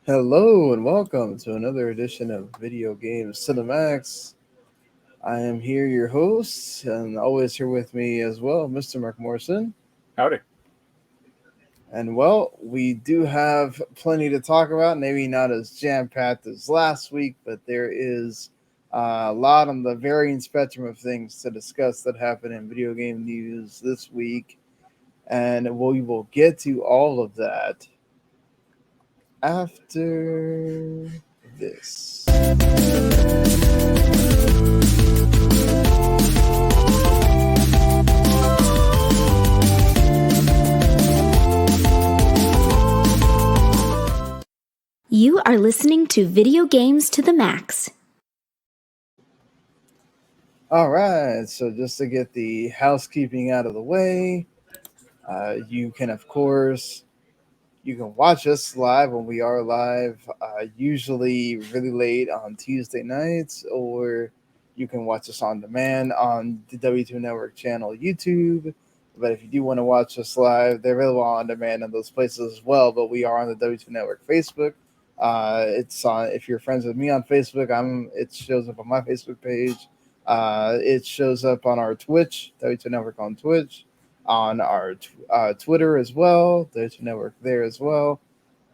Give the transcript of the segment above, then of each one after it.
Hello and welcome to another edition of Video Games Cinemax. I am here, your host, and always here with me as well, Mr. Mark Morrison. Howdy. And well, we do have plenty to talk about. Maybe not as jam packed as last week, but there is a lot on the varying spectrum of things to discuss that happened in video game news this week. And we will get to all of that after this. You are listening to Video Games to the Max. All right, so just to get the housekeeping out of the way, you can, of course, you can watch us live when we are live, usually really late on Tuesday nights, or you can watch us on demand on the W2 Network channel, YouTube. But if you do want to watch us live, they're available on demand in those places as well. But we are on the W2 Network Facebook. It's on. If you're friends with me on Facebook, It shows up on my Facebook page. It shows up on our Twitch, W2 Network on Twitch, on our Twitter as well. There's a network there as well.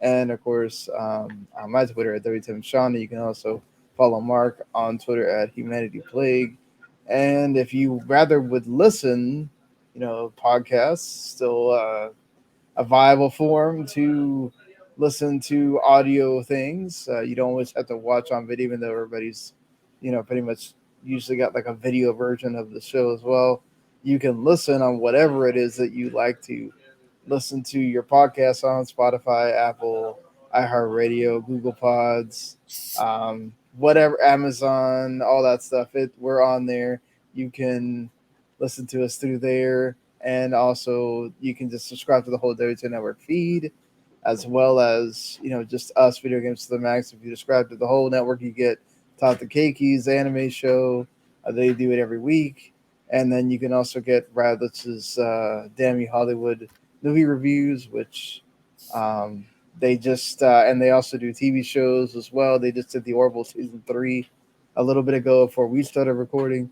And of course, on my Twitter at WTimShawnee, you can also follow Mark on Twitter at Humanity Plague. And if you rather would listen, podcasts still a viable form to listen to audio things. You don't always have to watch on video, even though everybody's, pretty much usually got like a video version of the show as well. You can listen on whatever it is that you like to listen to your podcast on Spotify, Apple, iHeartRadio, Google Pods, whatever, Amazon, all that stuff. We're on there. You can listen to us through there, and also you can just subscribe to the whole W2 Network feed, as well as just us, Video Games to the Max. If you subscribe to the whole network, you get Talk the Keikis anime show. They do it every week. And then you can also get Radlitz's Damn You Hollywood movie reviews, which they just and they also do TV shows as well. They just did the Orville season 3 a little bit ago before we started recording,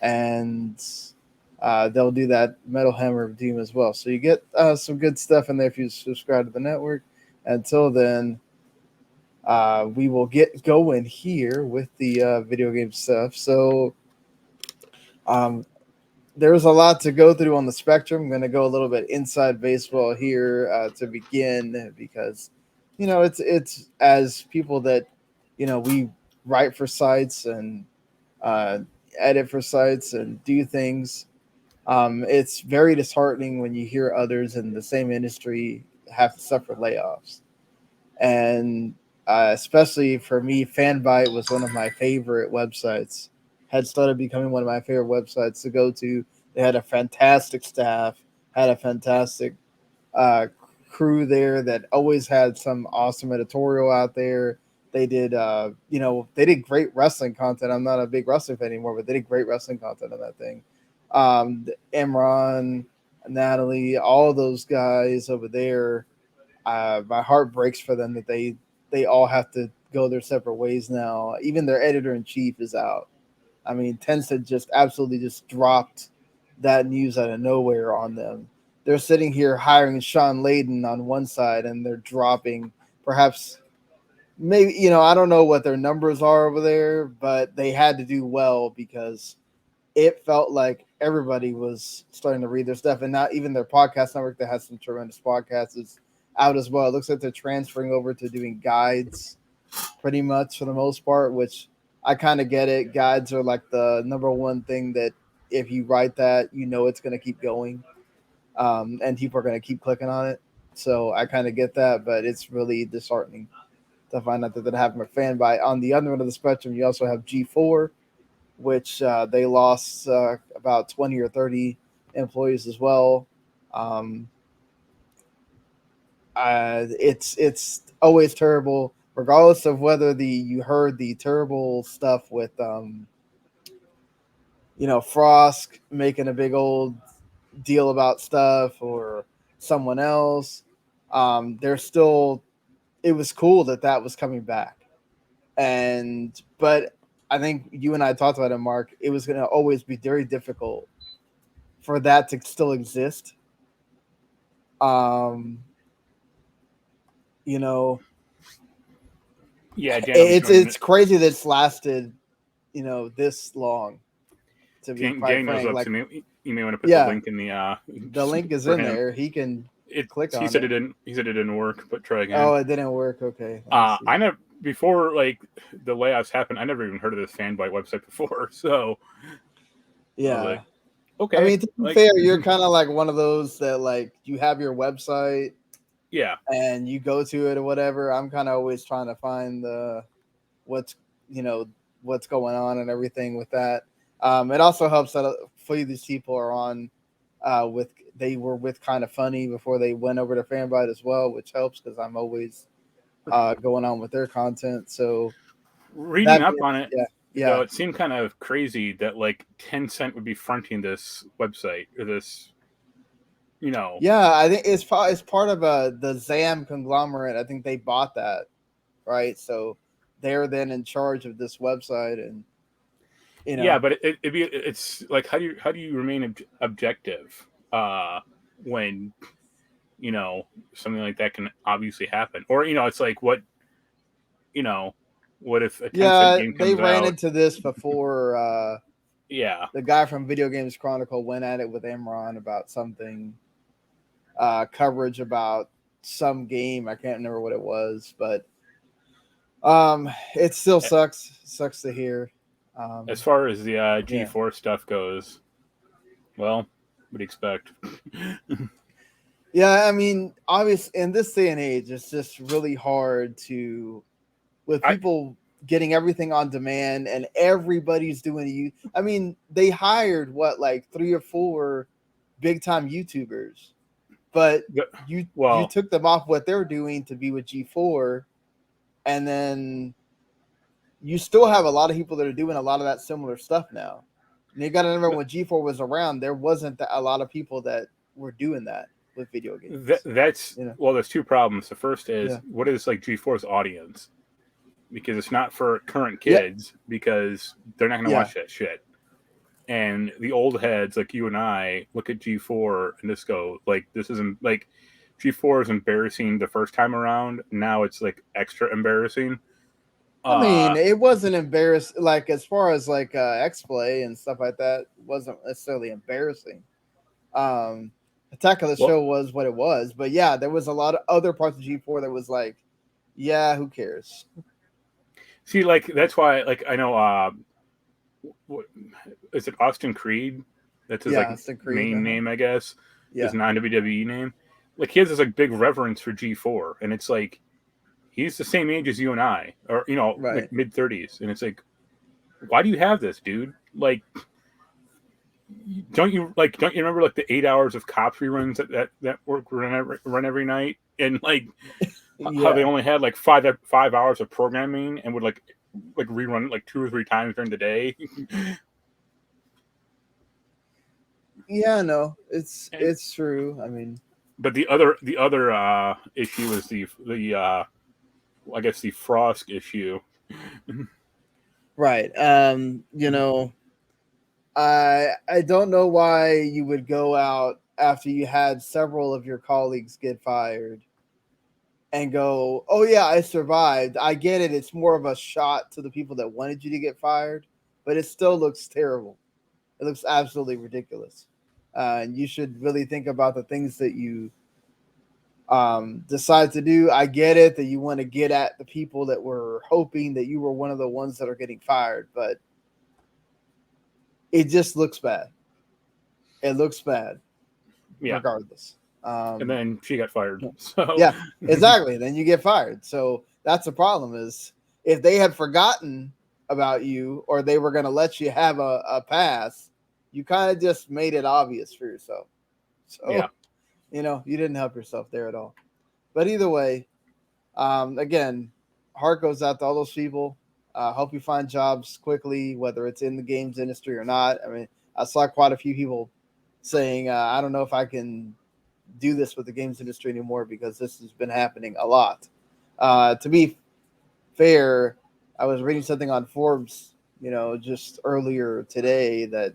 and they'll do that Metal Hammer of Doom as well. So you get some good stuff in there if you subscribe to the network. Until then, we will get going here with the video game stuff. So um, there's a lot to go through on the spectrum. I'm going to go a little bit inside baseball here to begin because, it's as people that, we write for sites and uh, edit for sites and do things. It's very disheartening when you hear others in the same industry have to suffer layoffs. And especially for me, Fanbyte was one of my favorite websites. Had started becoming one of my favorite websites to go to. They had a fantastic staff, had a fantastic uh, crew there that always had some awesome editorial out there. They did, they did great wrestling content. I'm not a big wrestling fan anymore, but they did great wrestling content on that thing. Imran, Natalie, all those guys over there, my heart breaks for them that they all have to go their separate ways now. Even their editor in chief is out. I mean, Tencent just absolutely just dropped that news out of nowhere on them. They're sitting here hiring Sean Layden on one side, and they're dropping perhaps maybe I don't know what their numbers are over there, but they had to do well because it felt like everybody was starting to read their stuff, and not even their podcast network that has some tremendous podcasts is out as well. It looks like they're transferring over to doing guides pretty much for the most part, which I kind of get it. Guides are like the number one thing that if you write that, it's going to keep going, and people are going to keep clicking on it. So I kind of get that, but it's really disheartening to find out that that happened with Fanbyte. On the other end of the spectrum, you also have G4, which they lost about 20 or 30 employees as well. Um, it's always terrible, regardless of whether you heard the terrible stuff with Frost making a big old deal about stuff or someone else. There's still it was cool that was coming back. But I think you and I talked about it, Mark. It was going to always be very difficult for that to still exist. Um, you know, Yeah, Dan will be it's crazy that it's lasted, this long. To be quite Dan knows frank, up, like, so you may want to put the link in the link is for in him. there. He can click on He said it. He said it didn't work, but try again. Oh, it didn't work. Okay. I never before like the layoffs happened. I never even heard of this Fanbyte website before. So yeah. I was like, okay. I mean, to be fair, you're kind of like one of those that like you have your website, yeah, and you go to it or whatever. I'm kind of always trying to find what's what's going on and everything with that. It also helps that these people are on they were with Kind of Funny before they went over to Fanbyte as well, which helps because I'm always going on with their content. So reading up on it, yeah, though, it seemed kind of crazy that like Tencent would be fronting this website or this, Yeah, I think it's part of the ZAM conglomerate. I think they bought that, right? So they're then in charge of this website, and yeah, but it's like how do you remain objective when something like that can obviously happen, or it's like what if a Tencent game comes they ran out? into this before. Yeah, the guy from Video Games Chronicle went at it with Imran about something, coverage about some game. I can't remember what it was, but it still sucks. Sucks to hear. As far as the G4 stuff goes, well, what do you expect? Yeah, I mean, obviously, in this day and age, it's just really hard with people getting everything on demand and everybody's doing it. I mean, they hired like 3 or 4 big time YouTubers, but you took them off what they're doing to be with G4, and then you still have a lot of people that are doing a lot of that similar stuff now. And you got to remember when G4 was around, there wasn't a lot of people that were doing that with video games. Well, there's 2 problems. The first is what is like G4's audience? Because it's not for current kids because they're not going to watch that shit. And the old heads like you and I look at G4 and just go like, this isn't like G4 is embarrassing the first time around. Now it's like extra embarrassing. I mean, it wasn't embarrassing. Like as far as like X-Play and stuff like that, wasn't necessarily embarrassing. Attack of the Show was what it was, but yeah, there was a lot of other parts of G4 that was like, yeah, who cares? See, like that's why, like I know, what is it? Austin Creed. That's his main name, I guess. His non-WWE name. Like he has this like big reverence for G4, and it's like he's the same age as you and I, or like mid-30s, and it's like, why do you have this, dude? Like, don't you remember like the 8 hours of Cops reruns that run every night, and like how they only had like five hours of programming and would like rerun it like 2 or 3 times during the day. Yeah, no, it's true. I mean, but the other issue is the I guess the Frost issue. Right. I don't know why you would go out after you had several of your colleagues get fired and go, "Oh yeah, I survived." I get it. It's more of a shot to the people that wanted you to get fired, but it still looks terrible. It looks absolutely ridiculous. And you should really think about the things that you decide to do. I get it that you want to get at the people that were hoping that you were one of the ones that are getting fired, but it just looks bad. It looks bad, regardless. And then she got fired. So yeah, exactly. Then you get fired. So that's the problem. Is if they had forgotten about you or they were going to let you have a pass, you kind of just made it obvious for yourself. So you didn't help yourself there at all. But either way, again, heart goes out to all those people. Hope you find jobs quickly, whether it's in the games industry or not. I mean, I saw quite a few people saying, I don't know if I can do this with the games industry anymore because this has been happening a lot. To be fair, I was reading something on Forbes, just earlier today that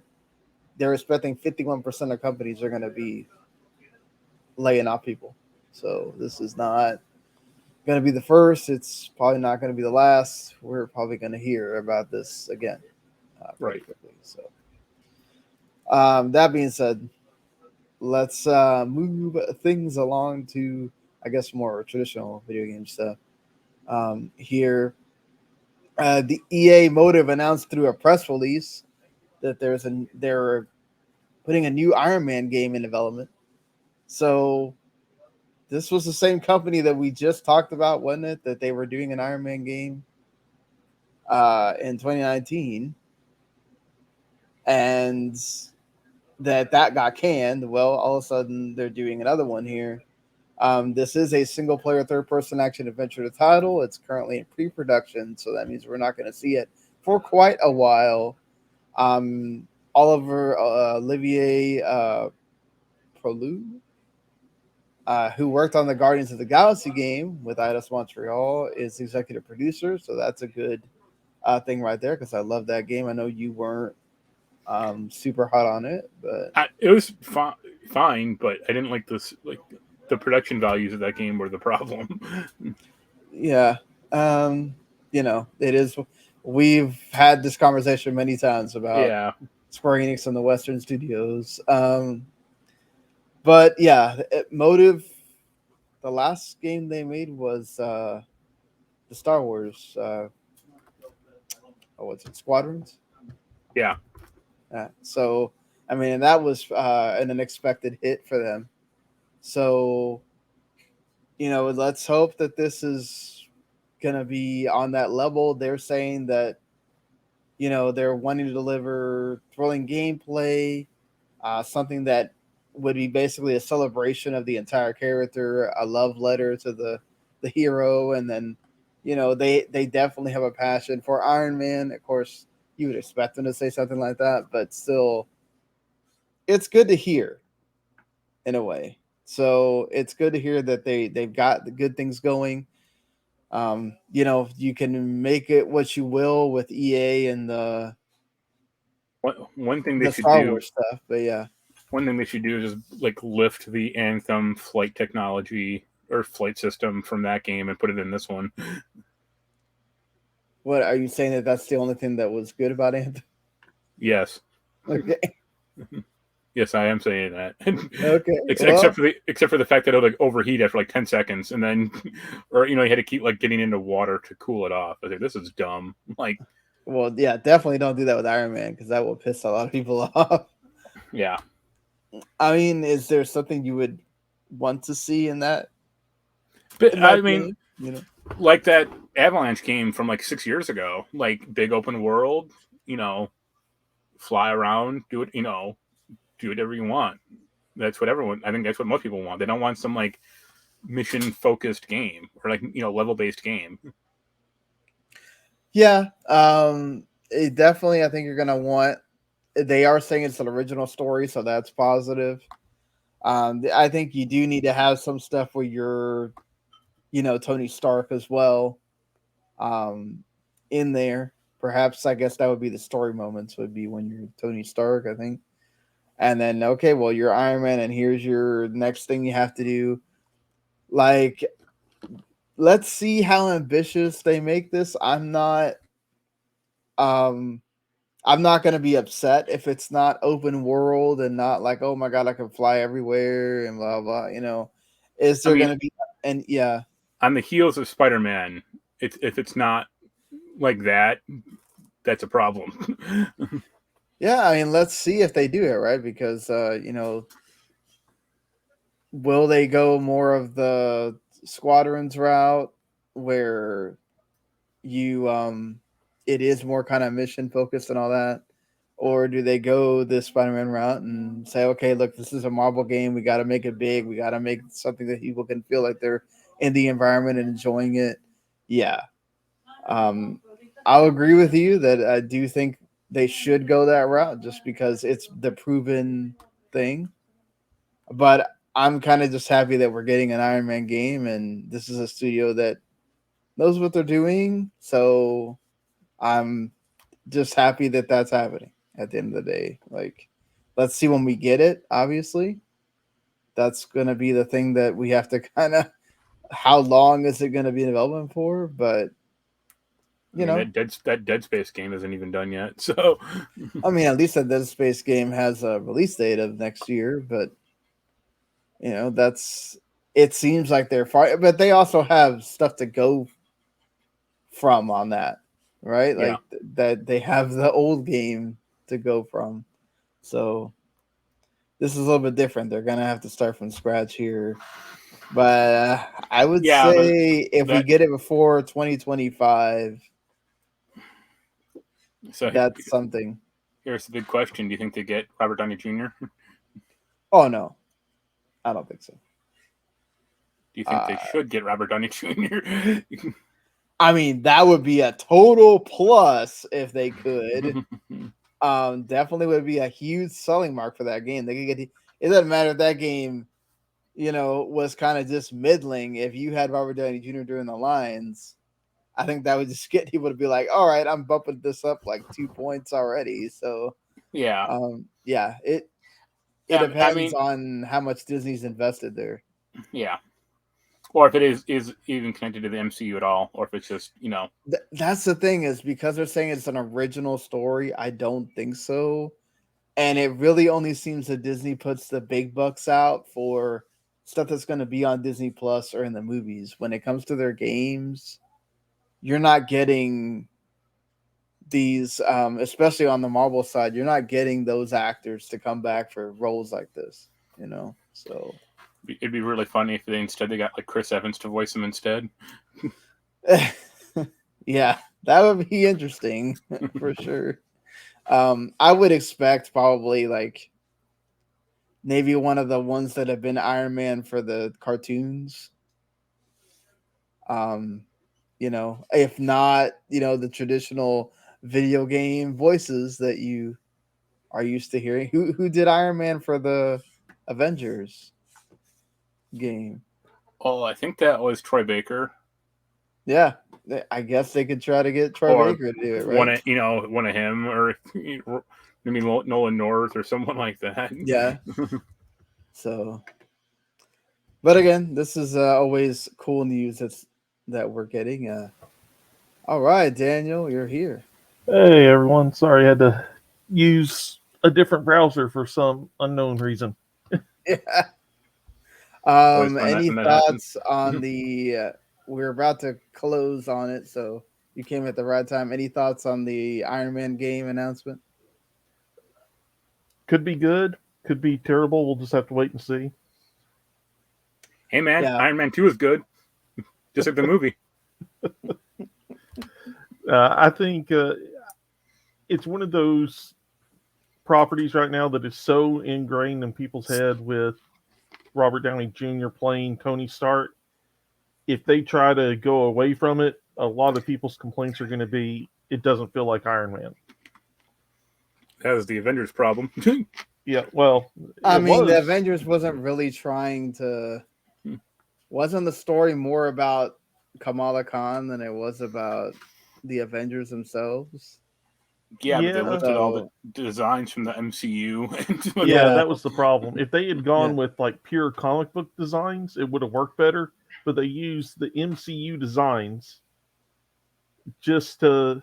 they're expecting 51% of companies are going to be laying off people. So this is not going to be the first. It's probably not going to be the last. We're probably going to hear about this again pretty quickly. So that being said, let's move things along to, I guess, more traditional video game stuff. Here, the EA Motive announced through a press release that they're putting a new Iron Man game in development. So this was the same company that we just talked about, wasn't it? That they were doing an Iron Man game in 2019, and that got canned. Well, all of a sudden they're doing another one here. This is a single-player, third-person action adventure title. It's currently in pre-production, so that means we're not going to see it for quite a while. Olivier Prolu, who worked on the Guardians of the Galaxy game with Eidos Montreal, is executive producer, so that's a good thing right there, because I love that game. I know you weren't super hot on it, but it was fine, but I didn't like this. Like the production values of that game were the problem. Yeah, it is. We've had this conversation many times about Square-Enix and the Western studios. But yeah, Motive, the last game they made was the Star Wars. What's it? Squadrons? Yeah. So, I mean, that was an unexpected hit for them. So, let's hope that this is going to be on that level. They're saying that, they're wanting to deliver thrilling gameplay, something that would be basically a celebration of the entire character, a love letter to the hero, and then, they definitely have a passion for Iron Man. Of course, you would expect them to say something like that, but still, it's good to hear in a way. So it's good to hear that they've got the good things going. You can make it what you will with EA and the one thing they should Star do Wars stuff, but yeah. One thing they should do is just like lift the Anthem flight technology or flight system from that game and put it in this one. What are you saying, that that's the only thing that was good about Anthem? Yes. Okay. Yes, I am saying that. Okay. Except for the fact that it would like overheat after like 10 seconds, and then, or you had to keep like getting into water to cool it off. I think this is dumb. Like, well, yeah, definitely don't do that with Iron Man, because that will piss a lot of people off. Yeah. I mean, is there something you would want to see in that? But I mean, like that Avalanche game from like 6 years ago, like big open world, fly around, do it, do whatever you want. That's what I think that's what most people want. They don't want some like mission focused game or like, level based game. Yeah. Definitely, I think you're going to want, they are saying it's an original story, so that's positive. I think you do need to have some stuff where you're, Tony Stark as well, in there. Perhaps, I guess that would be the story moments, would be when you're Tony Stark, I think. And then, okay, well, you're Iron Man, and here's your next thing you have to do. Like, let's see how ambitious they make this. I'm not going to be upset if it's not open world and not like, oh my God, I can fly everywhere and blah, blah, Is there going to be, and yeah. On the heels of Spider-Man, if it's not like that, that's a problem. Yeah, I mean, let's see if they do it, right? Because, will they go more of the Squadrons route where you, it is more kind of mission focused and all that? Or do they go the Spider-Man route and say, okay, look, this is a Marvel game. We got to make it big. We got to make something that people can feel like they're in the environment and enjoying it. Yeah. I'll agree with you that I do think they should go that route just because it's the proven thing. But I'm kind of just happy that we're getting an Iron Man game, and this is a studio that knows what they're doing. So I'm just happy that that's happening at the end of the day. Like, let's see when we get it, obviously. That's going to be the thing that we have to kind of, how long is it going to be in development for? But, that Dead Space game isn't even done yet. So, I mean, at least that Dead Space game has a release date of next year. But, it seems like they're far, but they also have stuff to go from on that, right? Like that they have the old game to go from. So this is a little bit different. They're gonna have to start from scratch here. But I would say if we get it before 2025, so that's something. Here's the big question: do you think they get Robert Downey Jr.? Oh no, I don't think so. Do you think they should get Robert Downey Jr.? I mean, that would be a total plus if they could. Definitely would be a huge selling mark for that game. They could get. It doesn't matter if that game, was kind of just middling. If you had Robert Downey Jr. doing the lines, I think that would just get people to be like, "All right, I'm bumping this up like 2 points already." So yeah, it depends on how much Disney's invested there. Yeah. Or if it is even connected to the MCU at all, or if it's just, That's the thing, is because they're saying it's an original story, I don't think so. And it really only seems that Disney puts the big bucks out for stuff that's going to be on Disney Plus or in the movies. When it comes to their games, you're not getting these, especially on the Marvel side, you're not getting those actors to come back for roles like this, so... It'd be really funny if they got like Chris Evans to voice him instead. Yeah, that would be interesting for sure. I would expect probably like maybe one of the ones that have been Iron Man for the cartoons. If not, the traditional video game voices that you are used to hearing. Who did Iron Man for the Avengers game? Oh, I think that was Troy Baker. Yeah, I guess they could try to get Troy Baker to do it, right? One of him, or maybe Nolan North or someone like that. Yeah. So, but again, this is always cool news that we're getting. All right, Daniel, you're here. Hey everyone, sorry I had to use a different browser for some unknown reason. Yeah. Any thoughts on the? We're about to close on it, so you came at the right time. Any thoughts on the Iron Man game announcement? Could be good, could be terrible. We'll just have to wait and see. Hey man, Iron Man 2 is good, just like the movie. I think it's one of those properties right now that is so ingrained in people's head with Robert Downey Jr. playing Tony Stark. If they try to go away from it, a lot of people's complaints are going to be, it doesn't feel like Iron Man. That was the Avengers problem. Yeah, well, the Avengers wasn't really trying to... Wasn't the story more about Kamala Khan than it was about the Avengers themselves? Yeah, but they looked at all the designs from the MCU. Yeah, that was the problem. If they had gone with like pure comic book designs, it would have worked better. But they used the MCU designs just to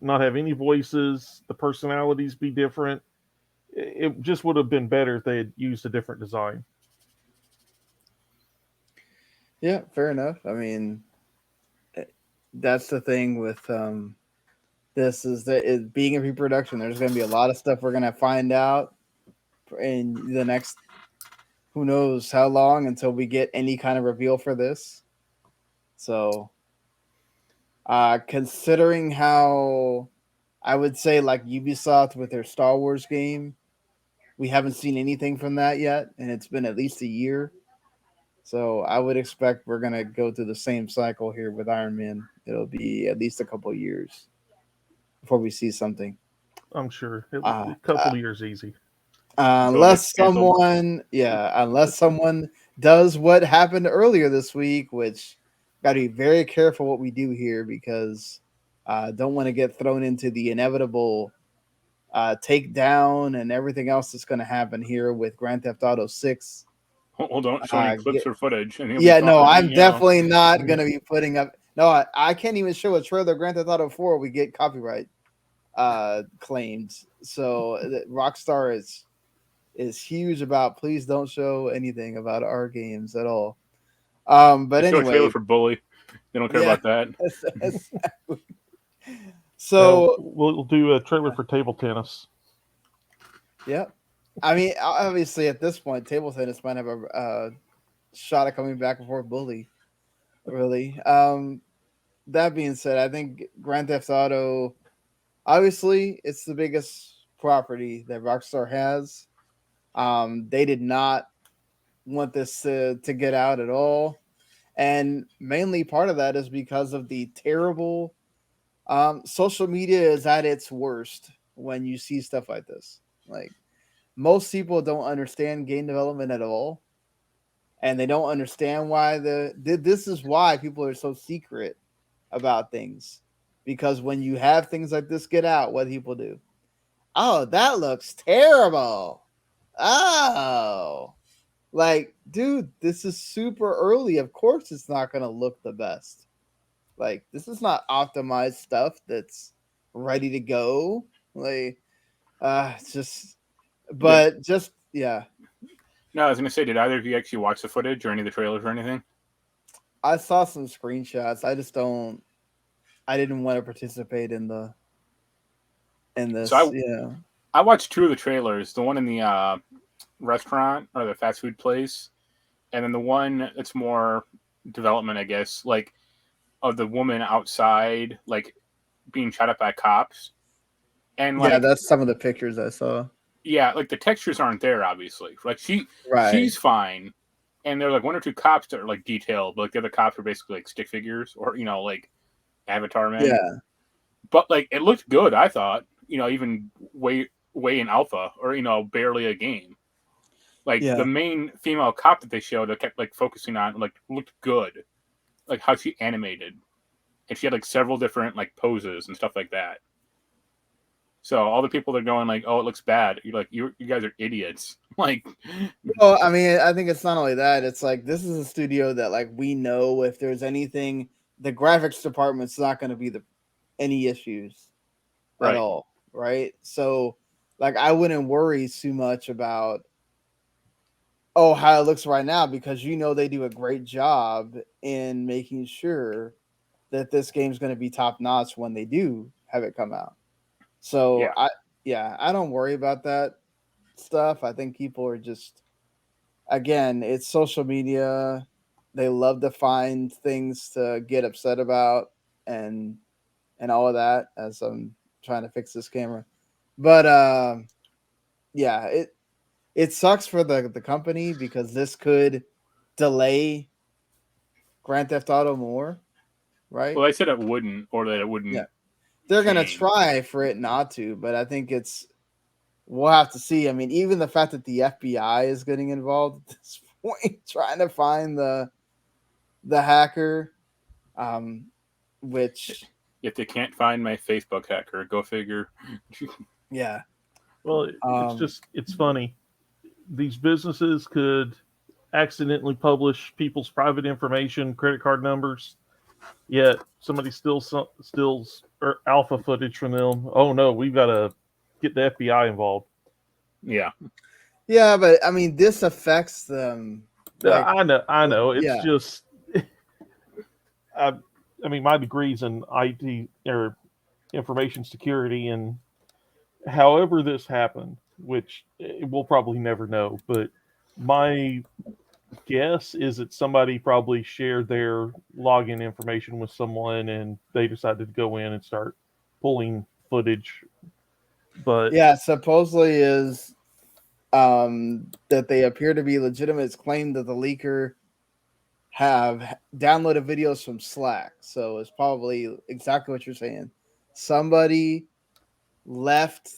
not have any voices, the personalities be different. It just would have been better if they had used a different design. Yeah, fair enough. I mean, that's the thing with this, is that it being in pre-production, there's going to be a lot of stuff we're going to find out in the next, who knows how long, until we get any kind of reveal for this. So, considering how, I would say, like Ubisoft with their Star Wars game, we haven't seen anything from that yet, and it's been at least a year. So I would expect we're going to go through the same cycle here with Iron Man. It'll be at least a couple of years before we see something. I'm sure. A couple of years easy. Unless someone does what happened earlier this week, which got to be very careful what we do here because don't want to get thrown into the inevitable takedown and everything else that's going to happen here with Grand Theft Auto 6. Hold on, show any clips or footage. And I'm definitely not going to be putting up. No, I can't even show a trailer of Grand Theft Auto 4. We get copyright claims. So Rockstar is huge about please don't show anything about our games at all. But anyway, show a trailer for Bully. They don't care about that. So we'll do a trailer for table tennis. Yep. I mean, obviously, at this point, table tennis might have a shot at coming back before Bully. Really. That being said, I think Grand Theft Auto, obviously, it's the biggest property that Rockstar has. They did not want this to get out at all. And mainly part of that is because of the terrible social media is at its worst when you see stuff like this. Like, most people don't understand game development at all, and they don't understand why this is why people are so secret about things, because when you have things like this get out, what people do? Oh, that looks terrible. Oh, like, dude, this is super early. Of course, it's not going to look the best. Like, this is not optimized stuff that's ready to go. Like, it's just, but just, yeah. No, I was going to say, did either of you actually watch the footage or any of the trailers or anything? I saw some screenshots. I didn't want to participate in this. So I watched 2 of the trailers. The one in the restaurant or the fast food place, and then the one that's more development, I guess, like of the woman outside, like being shot at by cops. And like, that's some of the pictures I saw. Yeah, like the textures aren't there, obviously. Like she's fine, and there are like 1 or 2 cops that are like detailed, but like the other cops are basically like stick figures or like Avatar men. Yeah, but like it looked good. I thought, even way in alpha or barely a game. Like the main female cop that they showed, that kept like focusing on, like looked good, like how she animated, and she had like several different like poses and stuff like that. So all the people that are going like, "Oh, it looks bad," you're like, "You guys are idiots." Like, well, I mean, I think it's not only that; it's like this is a studio that, like, we know if there's anything, the graphics department's not going to be any issues at all, right? So, like, I wouldn't worry too much about how it looks right now, because they do a great job in making sure that this game's going to be top notch when they do have it come out. So I don't worry about that stuff. I think people are just, again, it's social media. They love to find things to get upset about and all of that, as I'm trying to fix this camera. But it sucks for the company, because this could delay Grand Theft Auto more, right? Well, I said it wouldn't, or that it wouldn't. Yeah. They're going to try for it not to, but I think we'll have to see. I mean, even the fact that the F.B.I. is getting involved at this point, trying to find the hacker, which... If they can't find my Facebook hacker, go figure. Yeah. Well, it's funny. These businesses could accidentally publish people's private information, credit card numbers, yet somebody steals alpha footage from them. Oh no, we've got to get the F.B.I. involved. Yeah. Yeah, but I mean, this affects them. Like, I know. It's just, I mean, my degree's in IT or information security, and however this happened, which we'll probably never know, but my guess is that somebody probably shared their login information with someone, and they decided to go in and start pulling footage. But supposedly is that they appear to be legitimate. It's claimed that the leaker have downloaded videos from Slack, so it's probably exactly what you're saying. Somebody left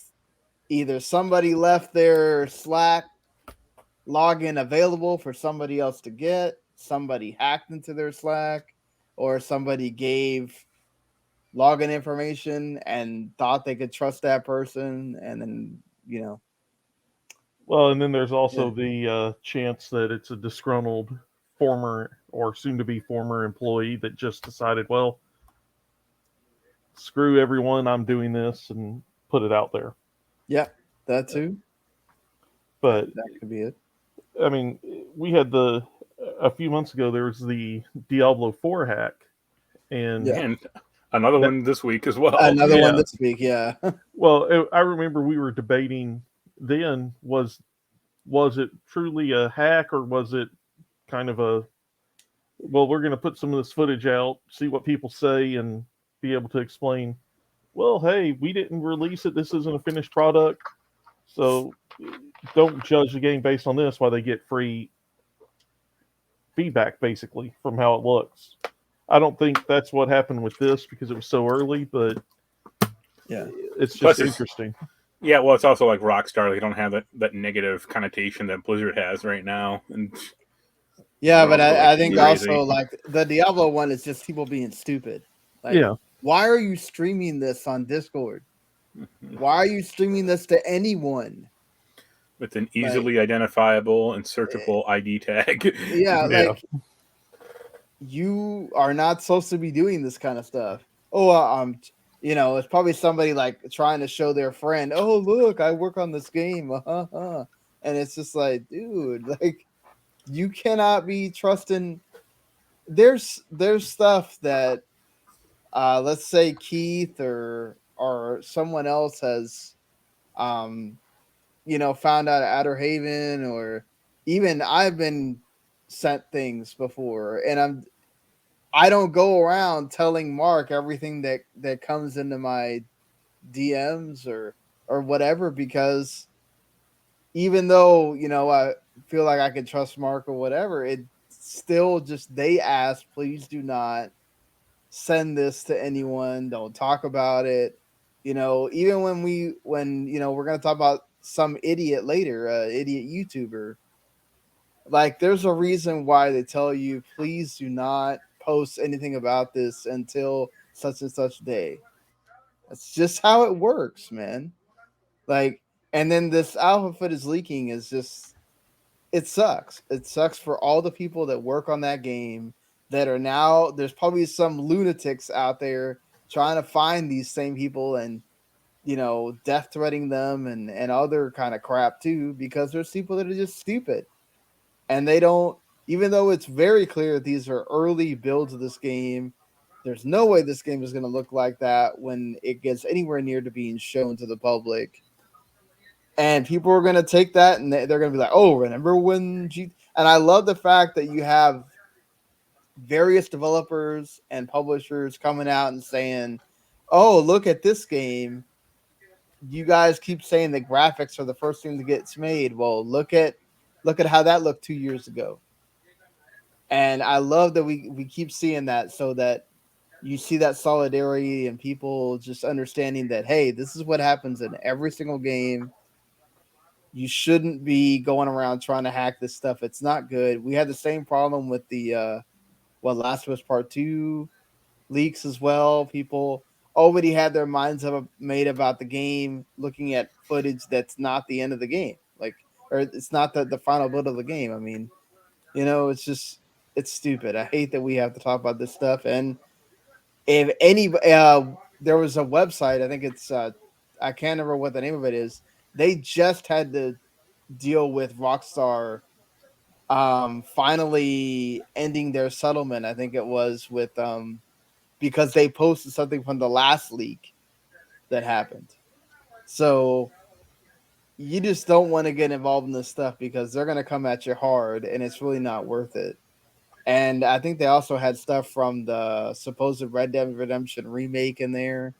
their Slack login available for somebody else to get. Somebody hacked into their Slack. or somebody gave login information and thought they could trust that person, and then Well, and then there's also the chance that it's a disgruntled former or soon-to-be former employee that just decided, well, screw everyone, I'm doing this, and put it out there. Yeah, that too. But that could be it. I mean, we had a few months ago, there was the Diablo 4 hack. And another one this week as well. Another one this week, yeah. Well, I remember we were debating then, was it truly a hack, or was it kind of well, we're going to put some of this footage out, see what people say, and be able to explain, well, hey, we didn't release it. This isn't a finished product. So don't judge the game based on this, while they get free feedback, basically, from how it looks. I don't think that's what happened with this because it was so early, but it's just interesting. Yeah, well, it's also like Rockstar. They don't have that negative connotation that Blizzard has right now. And yeah, but I think crazy. Also, like, the Diablo one is just people being stupid. Like, why are you streaming this on Discord? Why are you streaming this to anyone? With an easily identifiable and searchable ID tag. Like, you are not supposed to be doing this kind of stuff. It's probably somebody like trying to show their friend, oh, look, I work on this game. And it's just like, dude, like, you cannot be trusting. There's stuff that, let's say Keith or someone else has, found out at Outer Haven, or even I've been sent things before, and I don't go around telling Marc everything that comes into my DMs or whatever, because even though, I feel like I can trust Marc or whatever, it still just, they ask, please do not send this to anyone. Don't talk about it. Even when we're going to talk about some idiot later, idiot YouTuber, like, there's a reason why they tell you, please do not post anything about this until such and such day. That's just how it works, man. Like, and then this alpha footage leaking is just, it sucks. It sucks for all the people that work on that game that are now, there's probably some lunatics out there trying to find these same people and, death threatening them and other kind of crap too, because there's people that are just stupid. And they don't, even though it's very clear these are early builds of this game, there's no way this game is going to look like that when it gets anywhere near to being shown to the public. And people are going to take that and they're going to be like, oh, remember when And I love the fact that you have various developers and publishers coming out and saying, oh, look at this game. You guys keep saying the graphics are the first thing that gets made. Well, look at how that looked 2 years ago. And I love that we keep seeing that, so that you see that solidarity and people just understanding that, hey, this is what happens in every single game. You shouldn't be going around trying to hack this stuff. It's not good. We had the same problem with the Last of Us Part 2 leaks as well. People already had their minds made about the game, looking at footage that's not the end of the game. Like, or it's not the final build of the game. I mean, it's just, it's stupid. I hate that we have to talk about this stuff. And if there was a website, I think it's, I can't remember what the name of it is. They just had to deal with Rockstar finally ending their settlement. I think it was with, because they posted something from the last leak that happened. So you just don't want to get involved in this stuff because they're going to come at you hard and it's really not worth it. And I think they also had stuff from the supposed Red Dead Redemption remake in there.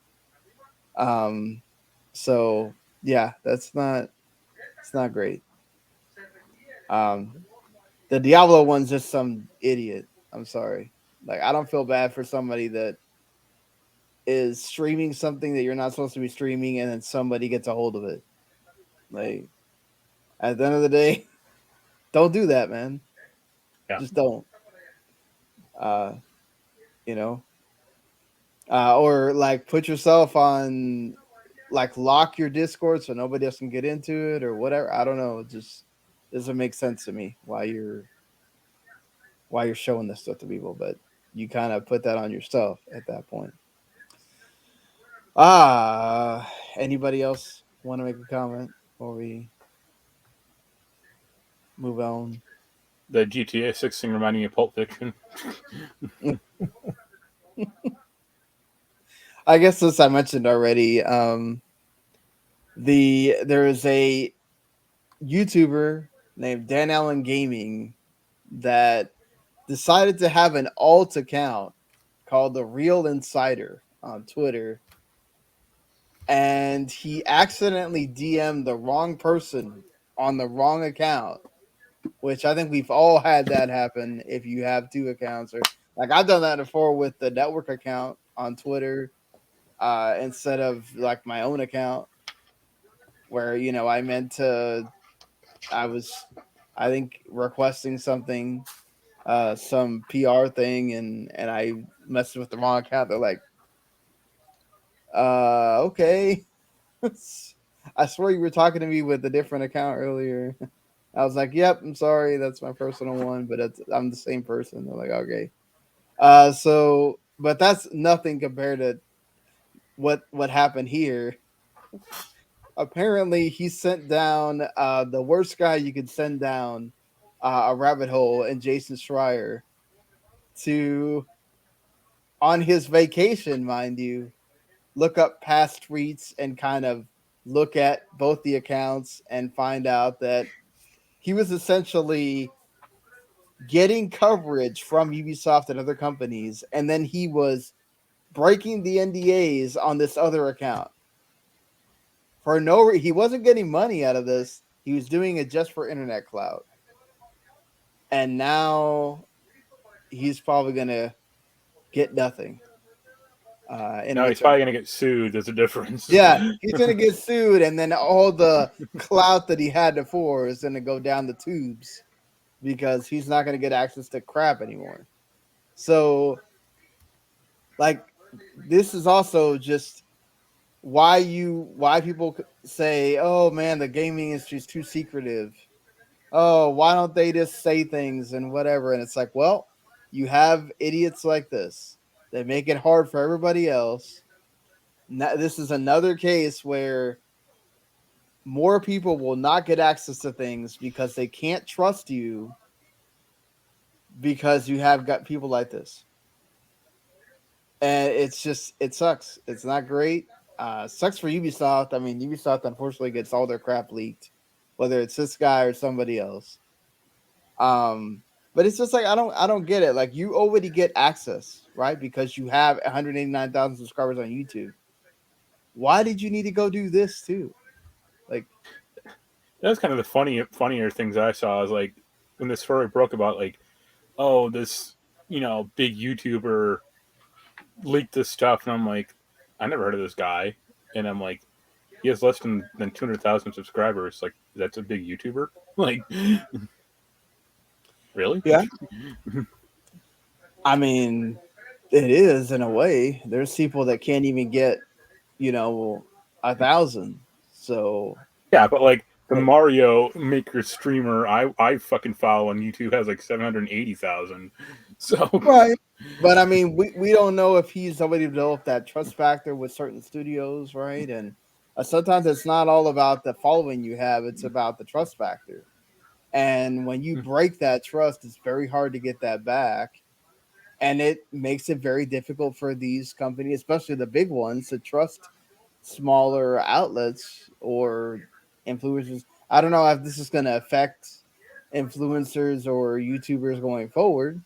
So yeah, it's not great. The Diablo one's just some idiot. I'm sorry. Like, I don't feel bad for somebody that is streaming something that you're not supposed to be streaming and then somebody gets a hold of it. Like, at the end of the day, don't do that, man. Yeah. Just don't. you know, or like put yourself on, like lock your Discord so nobody else can get into it or whatever. I don't know. It just doesn't make sense to me why you're showing this stuff to people, but you kind of put that on yourself at that point. Anybody else want to make a comment before we move on? The GTA 6 thing reminding me of Pulp Fiction. I guess as I mentioned already, there is a YouTuber named Dan Allen Gaming that decided to have an alt account called The Real Insider on Twitter, and he accidentally DM'd the wrong person on the wrong account, which I think we've all had that happen if you have two accounts. Or like I've done that before with the network account on Twitter instead of like my own account, where I was requesting something, some PR thing, and I messed with the wrong account. They're like, okay. I swear you were talking to me with a different account earlier. I was like, yep, I'm sorry, that's my personal one, but I'm the same person. They're like, okay. But that's nothing compared to what happened here. Apparently, he sent down the worst guy you could send down a rabbit hole in Jason Schreier to, on his vacation, mind you, look up past tweets and kind of look at both the accounts and find out that he was essentially getting coverage from Ubisoft and other companies, and then he was breaking the NDAs on this other account. For he wasn't getting money out of this. He was doing it just for internet clout. And now he's probably going to get nothing. No, he's probably going to get sued. There's a difference. Yeah, he's going to get sued, and then all the clout that he had before is going to go down the tubes because he's not going to get access to crap anymore. So, like, this is also just why people say, oh man, the gaming industry is too secretive. Oh, why don't they just say things and whatever? And it's like, well, you have idiots like this. They make it hard for everybody else. Now, this is another case where more people will not get access to things because they can't trust you because you have got people like this. And it sucks. It's not great. Sucks for Ubisoft. I mean, Ubisoft unfortunately gets all their crap leaked, whether it's this guy or somebody else. But it's just like I don't get it. Like, you already get access, right? Because you have 189,000 subscribers on YouTube. Why did you need to go do this too? Like, that's kind of the funnier things I saw. Is like when this story broke about like, oh, this big YouTuber leaked this stuff, and I'm like, I never heard of this guy, and I'm like, he has less than 200,000 subscribers. Like, that's a big YouTuber. Like, really? Yeah. I mean, it is in a way. There's people that can't even get, 1,000. So yeah, but like the Mario Maker streamer I fucking follow on YouTube has like 780,000. So right. But I mean, we don't know if he's already developed that trust factor with certain studios, right? And sometimes it's not all about the following you have; it's about the trust factor. And when you break that trust, it's very hard to get that back. And it makes it very difficult for these companies, especially the big ones, to trust smaller outlets or influencers. I don't know if this is going to affect influencers or YouTubers going forward,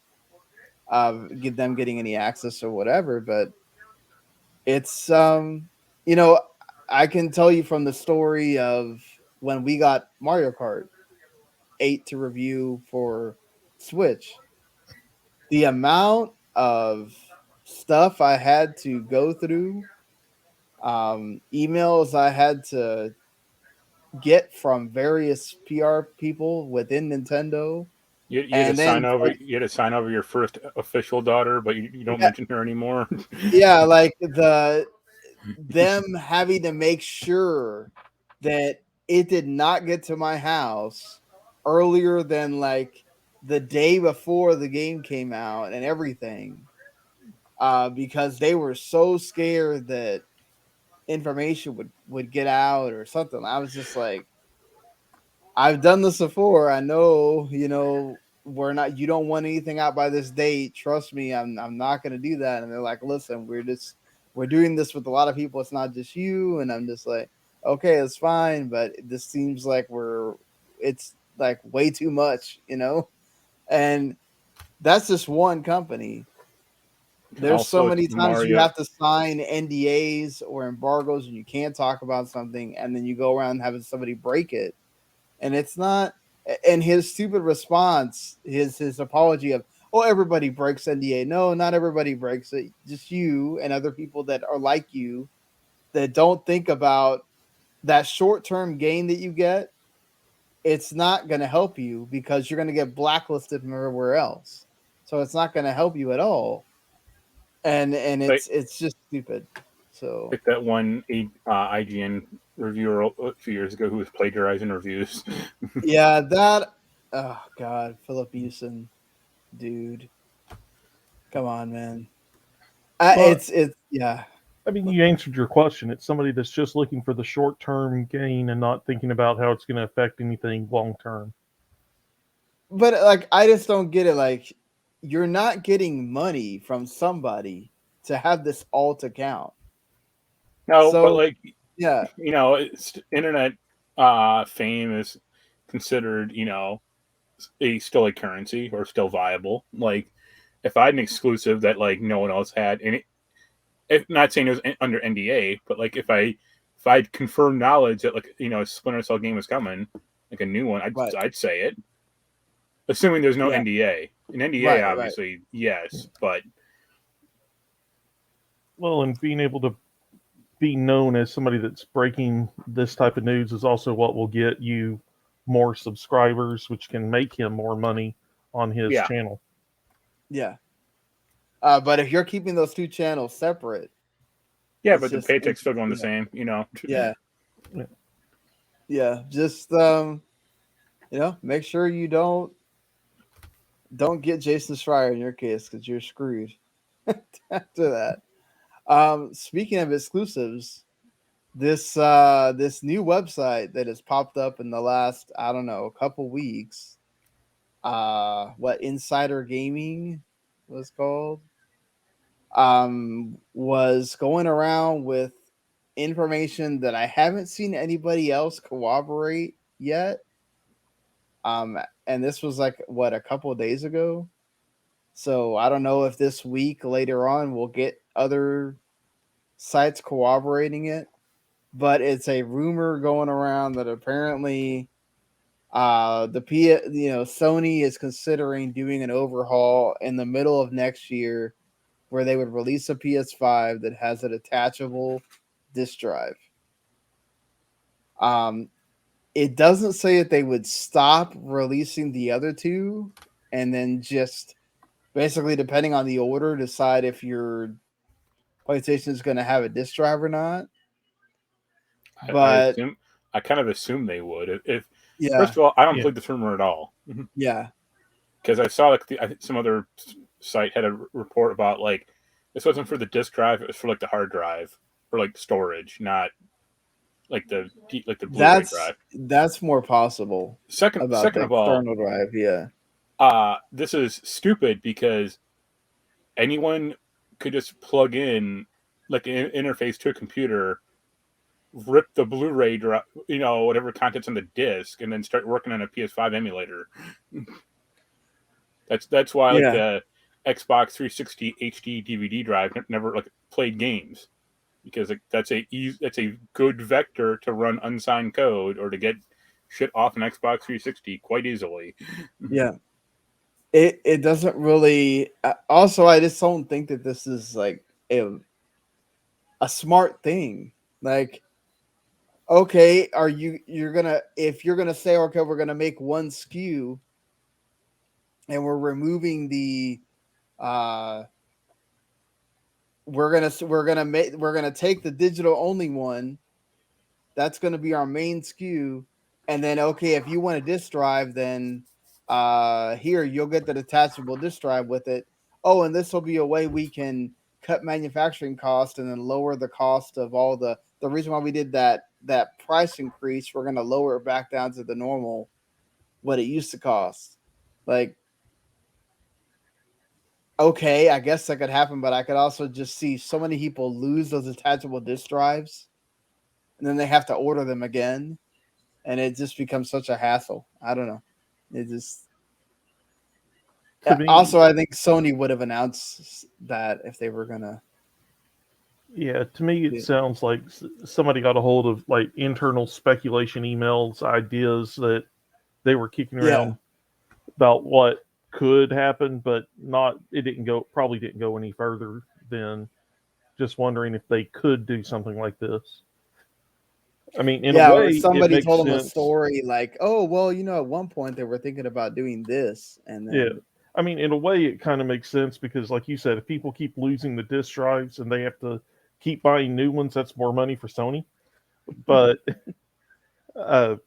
get them getting any access or whatever. But it's, I can tell you from the story of when we got Mario Kart 8 to review for Switch, the amount of stuff I had to go through, emails I had to get from various PR people within Nintendo You had to sign over your first official daughter, but you don't mention her anymore. Yeah, like them having to make sure that it did not get to my house earlier than like the day before the game came out and everything, because they were so scared that information would get out or something. I was just like, I've done this before. I know, we're not. You don't want anything out by this date. Trust me, I'm not going to do that. And they're like, listen, we're doing this with a lot of people. It's not just you. And I'm just like, okay, it's fine, but this seems like it's like way too much, And that's just one company. There's also, so many times you have to sign NDAs or embargoes and you can't talk about something, and then you go around having somebody break it. And it's not, and his stupid response, his apology of, oh, everybody breaks NDA. No, not everybody breaks it. Just you and other people that are like you that don't think about that short-term gain that you get. It's not going to help you because you're going to get blacklisted from everywhere else. So it's not going to help you at all. And it's just stupid. So like that one IGN reviewer a few years ago who was plagiarizing reviews. Yeah, that. Oh God, Philip Houston, dude, come on, man. It's yeah. I mean, you answered your question. It's somebody that's just looking for the short-term gain and not thinking about how it's going to affect anything long-term. But like, I just don't get it. Like, you're not getting money from somebody to have this alt account. No, so, but like, yeah, it's internet fame is considered, still a currency or still viable. Like, if I had an exclusive that like no one else had, and not saying it was under NDA, but like if I'd confirmed knowledge that like a Splinter Cell game was coming, like a new one, I'd say it, assuming there's no NDA. An NDA, obviously, yes, but well, and being able to be known as somebody that's breaking this type of news is also what will get you more subscribers, which can make him more money on his channel. Yeah. But if you're keeping those two channels separate, but the paycheck's still going the same, Yeah. Yeah. Just make sure you don't get Jason Schreier in your case, because you're screwed after that. Speaking of exclusives, this new website that has popped up in the last, I don't know, couple weeks, what Insider Gaming was called, was going around with information that I haven't seen anybody else corroborate yet. And this was like a couple of days ago. So I don't know if this week later on we'll get other sites corroborating it, but it's a rumor going around that apparently Sony is considering doing an overhaul in the middle of next year where they would release a PS5 that has a detachable disk drive. It doesn't say that they would stop releasing the other two and then just basically, depending on the order, decide if your PlayStation is going to have a disk drive or not. But I kind of assume they would. First of all, I don't believe this rumor at all. Yeah, because I saw like some other site had a report about like this wasn't for the disk drive; it was for like the hard drive or like storage, not like the Blu-ray drive. That's more possible. Second of all, external drive, this is stupid because anyone could just plug in like an interface to a computer, rip the Blu-ray drive, whatever content's on the disc, and then start working on a PS5 emulator. That's why like the Xbox 360 HD DVD drive never like played games, because like, that's a good vector to run unsigned code or to get shit off an Xbox 360 quite easily. Yeah. It doesn't really. Also, I just don't think that this is like a smart thing. Like, okay, if you're gonna say, okay, we're gonna make one SKU, and we're removing the we're gonna take the digital only one. That's gonna be our main SKU, and then okay, if you want a disk drive, then here you'll get the detachable disk drive with it. Oh, and this will be a way we can cut manufacturing cost and then lower the cost of all the reason why we did that price increase. We're gonna lower it back down to the normal what it used to cost. Like, okay, I guess that could happen, but I could also just see so many people lose those detachable disk drives, and then they have to order them again, and it just becomes such a hassle. I don't know. It just also, I think Sony would have announced that if they were gonna. Yeah, to me, it sounds like somebody got a hold of like internal speculation emails, ideas that they were kicking around about what could happen, but probably didn't go any further than just wondering if they could do something like this. I mean, in a way, somebody told them a story like, "Oh, well, at one point they were thinking about doing this," and then I mean, in a way, it kind of makes sense because, like you said, if people keep losing the disk drives and they have to keep buying new ones, that's more money for Sony. But I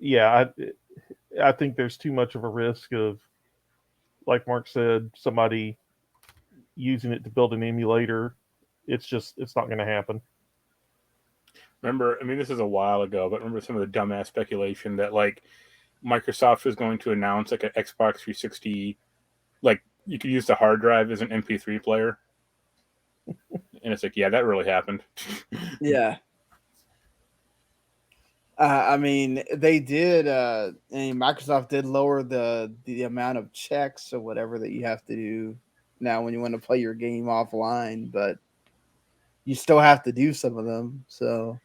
think there's too much of a risk of, like Mark said, somebody using it to build an emulator. It's not going to happen. Remember, I mean, this is a while ago, but remember some of the dumbass speculation that like Microsoft was going to announce like an Xbox 360, like you could use the hard drive as an MP3 player, and it's like, yeah, that really happened. Yeah. I mean, they did. Microsoft did lower the amount of checks or whatever that you have to do now when you want to play your game offline, but you still have to do some of them. So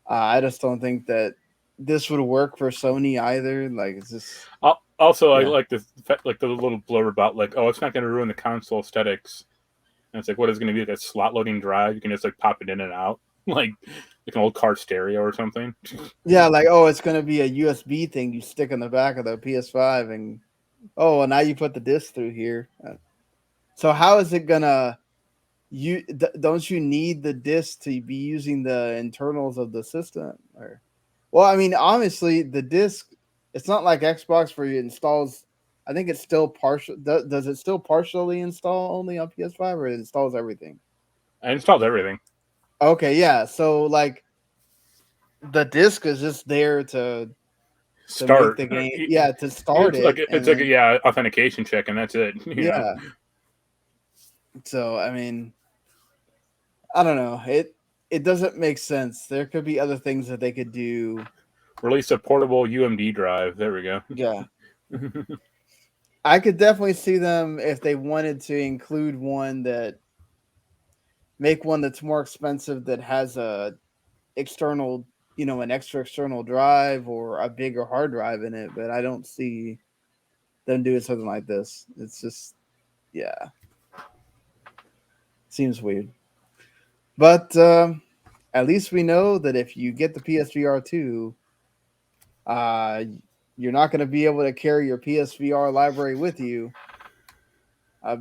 I just don't think that this would work for Sony either. Like, it's just. Also, I like the little blurb about like, oh, it's not going to ruin the console aesthetics. And it's like, what is going to be like a slot loading drive? You can just like pop it in and out, like an old car stereo or something. Yeah, like, oh, it's going to be a USB thing you stick in the back of the PS5, and and now you put the disc through here. So how is it gonna? Don't you need the disc to be using the internals of the system? Or, well, I mean, honestly, the disc. It's not like Xbox where it installs. I think it's still partial. Does it still partially install only on PS5, or it installs everything? I installed everything. Okay, yeah. So like, the disc is just there to start make the game. Yeah, to start it's like a authentication check, and that's it. You know? So I mean, I don't know. It doesn't make sense. There could be other things that they could do. Release a portable UMD drive. There we go. Yeah. I could definitely see them if they wanted to include one that's more expensive that has a external, an extra external drive or a bigger hard drive in it, but I don't see them doing something like this. It's just seems weird. But at least we know that if you get the PSVR 2, you're not going to be able to carry your PSVR library with you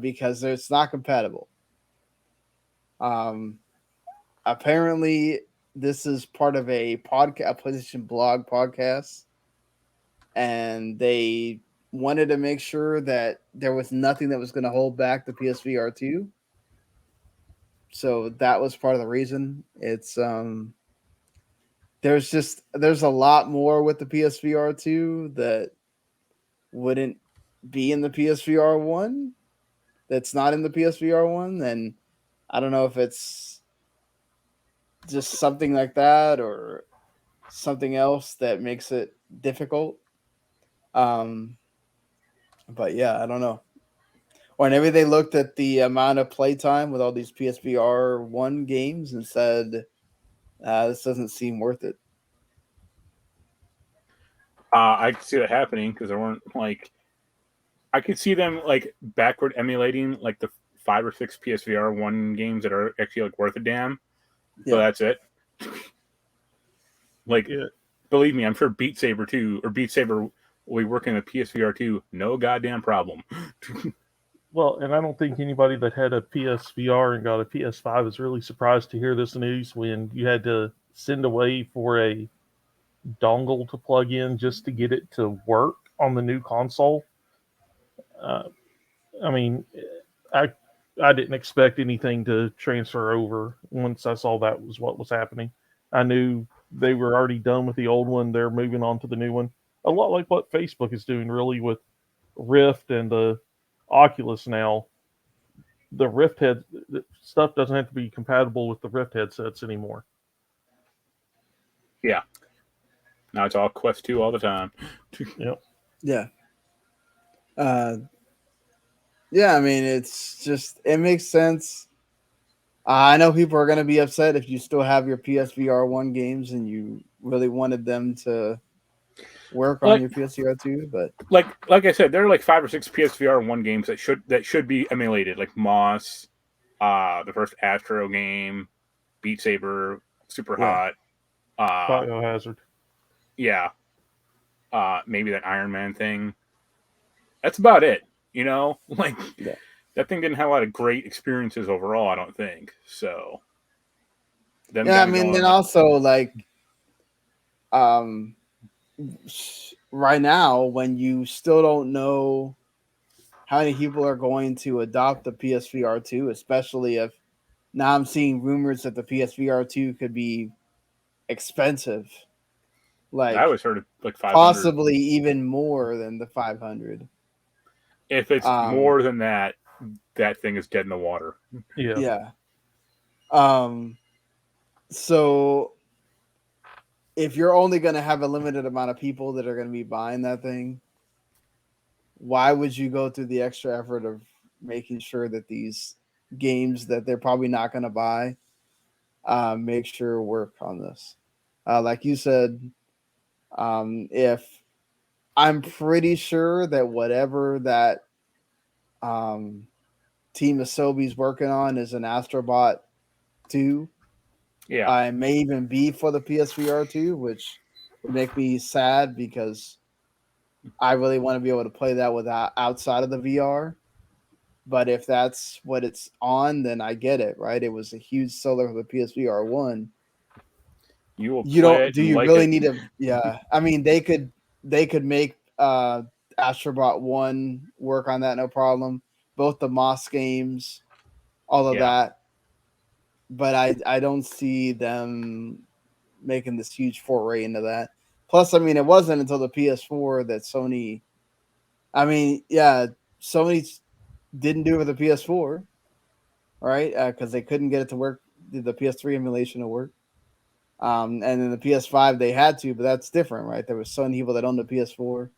because it's not compatible. Apparently, this is part of a PlayStation blog podcast, and they wanted to make sure that there was nothing that was going to hold back the PSVR 2. So that was part of the reason. It's there's a lot more with the PSVR 2 that wouldn't be in the PSVR 1 that's not in the PSVR 1. And I don't know if it's just something like that or something else that makes it difficult. But yeah, I don't know. Or maybe they looked at the amount of playtime with all these PSVR 1 games and said, this doesn't seem worth it. I could see that happening because there weren't like. I could see them like backward emulating like the 5 or 6 PSVR 1 games that are actually like worth a damn. So that's it. Like, believe me, I'm sure Beat Saber 2 or Beat Saber we work in a PSVR 2, no goddamn problem. Well, and I don't think anybody that had a PSVR and got a PS5 is really surprised to hear this news when you had to send away for a dongle to plug in just to get it to work on the new console. I mean, I didn't expect anything to transfer over once I saw that was what was happening. I knew they were already done with the old one. They're moving on to the new one. A lot like what Facebook is doing, really, with Rift and the Oculus now. The Rift head stuff doesn't have to be compatible with the Rift headsets anymore. Yeah. Now it's all Quest 2 all the time. Yep. Yeah. Yeah, I mean, it's just, it makes sense. I know people are going to be upset if you still have your PSVR 1 games and you really wanted them to work on your PSVR 2, but like I said, there are like 5 or 6 PSVR 1 games that should be emulated, like Moss, the first Astro game, Beat Saber, Super Hot, Biohazard. Yeah. Maybe that Iron Man thing. That's about it, you know? Like, that thing didn't have a lot of great experiences overall, I don't think. So, yeah, I mean, then also, like, right now, when you still don't know how many people are going to adopt the PSVR 2, especially if now I'm seeing rumors that the PSVR 2 could be expensive. Like, I always heard of like 500. Possibly even more than the 500. If it's more than that, that thing is dead in the water. Yeah. So if you're only going to have a limited amount of people that are going to be buying that thing, why would you go through the extra effort of making sure that these games that they're probably not going to buy make sure work on this? Like you said, if I'm pretty sure that whatever that Team Asobi's working on is an Astrobot 2. Yeah. It may even be for the PSVR 2, which would make me sad because I really want to be able to play that without outside of the VR. But if that's what it's on, then I get it, right? It was a huge seller for the PSVR 1. You really need to? Yeah, I mean, they could make Astrobot 1 work on that, no problem. Both the Moss games, all of that. But I don't see them making this huge foray into that. Plus, I mean, it wasn't until the PS4 that Sony. I mean, yeah, Sony didn't do it with the PS4, right? Because they couldn't get it to work. The PS3 emulation to work. And then the PS5 they had to, but that's different, right? There was some people that owned the PS4.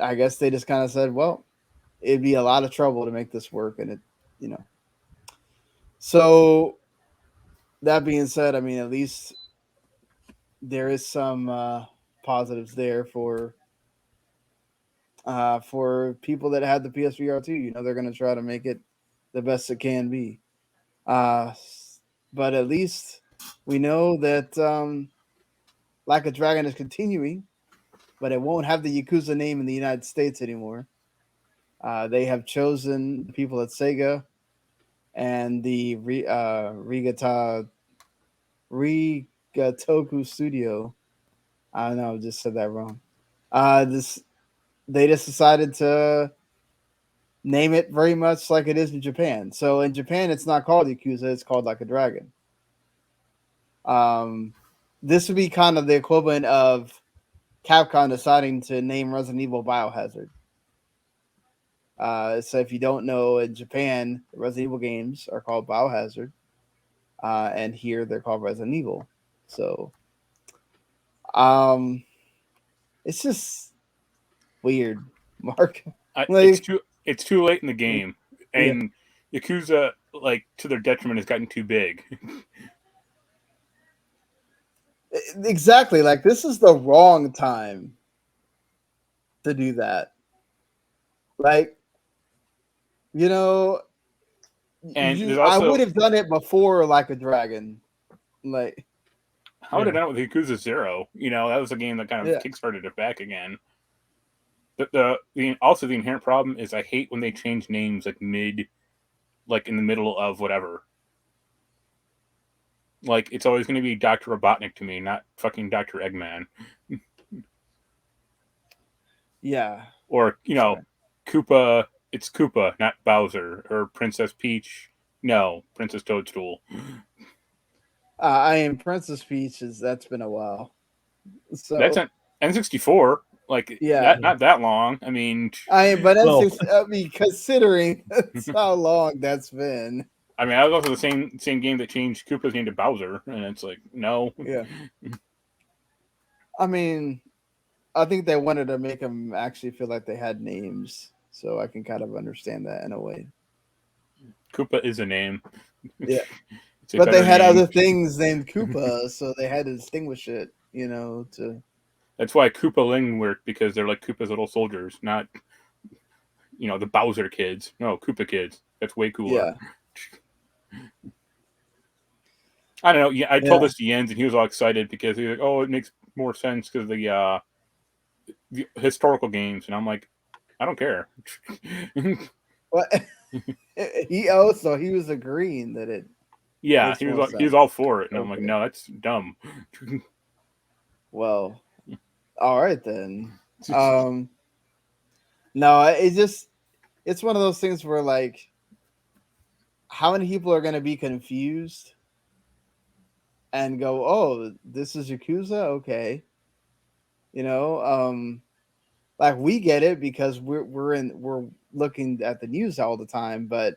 I guess they just kind of said, well, it'd be a lot of trouble to make this work, and it. So that being said, I mean, at least there is some positives there for people that had the PSVR 2. They're going to try to make it the best it can be. But at least we know that Like a Dragon is continuing, but it won't have the Yakuza name in the United States anymore. They have chosen the people at Sega and the Rigatoku Studio. I don't know, I just said that wrong. They just decided to name it very much like it is in Japan. So in Japan, it's not called Yakuza; it's called Like a Dragon. This would be kind of the equivalent of Capcom deciding to name Resident Evil Biohazard. So if you don't know, in Japan, the Resident Evil games are called Biohazard, and here they're called Resident Evil. So, it's just weird, Mark. It's too late in the game, and Yakuza, like, to their detriment, has gotten too big. Exactly, like this is the wrong time to do that. Like, and I would have done it before Like a Dragon. Like, How did I know with Yakuza 0? That was a game that kind of kickstarted it back again. Also the inherent problem is I hate when they change names like in the middle of whatever. Like, it's always going to be Dr. Robotnik to me, not fucking Dr. Eggman. Yeah. Or, Koopa, it's Koopa, not Bowser. Or Princess Peach, no, Princess Toadstool. Princess Peach that's been a while. So that's an N64. Like, not that long. I mean, considering that's how long that's been. I mean, I was also the same game that changed Koopa's name to Bowser, and it's like, no. Yeah. I mean, I think they wanted to make them actually feel like they had names, so I can kind of understand that in a way. Koopa is a name. Yeah. But they had other things named Koopa, so they had to distinguish it, That's why Koopa-Ling worked, because they're like Koopa's little soldiers, not, the Bowser kids. No, Koopa kids. That's way cooler. Yeah. I don't know. Yeah, I told this to Jens, and he was all excited because he was like, "Oh, it makes more sense because the historical games." And I'm like, I don't care. What? So he was agreeing that it. Yeah, he was all for it, and I'm like, no, that's dumb. Well, all right then. No, it's one of those things where, like, how many people are going to be confused and go, "Oh, this is Yakuza, okay," like, we get it because we're looking at the news all the time, but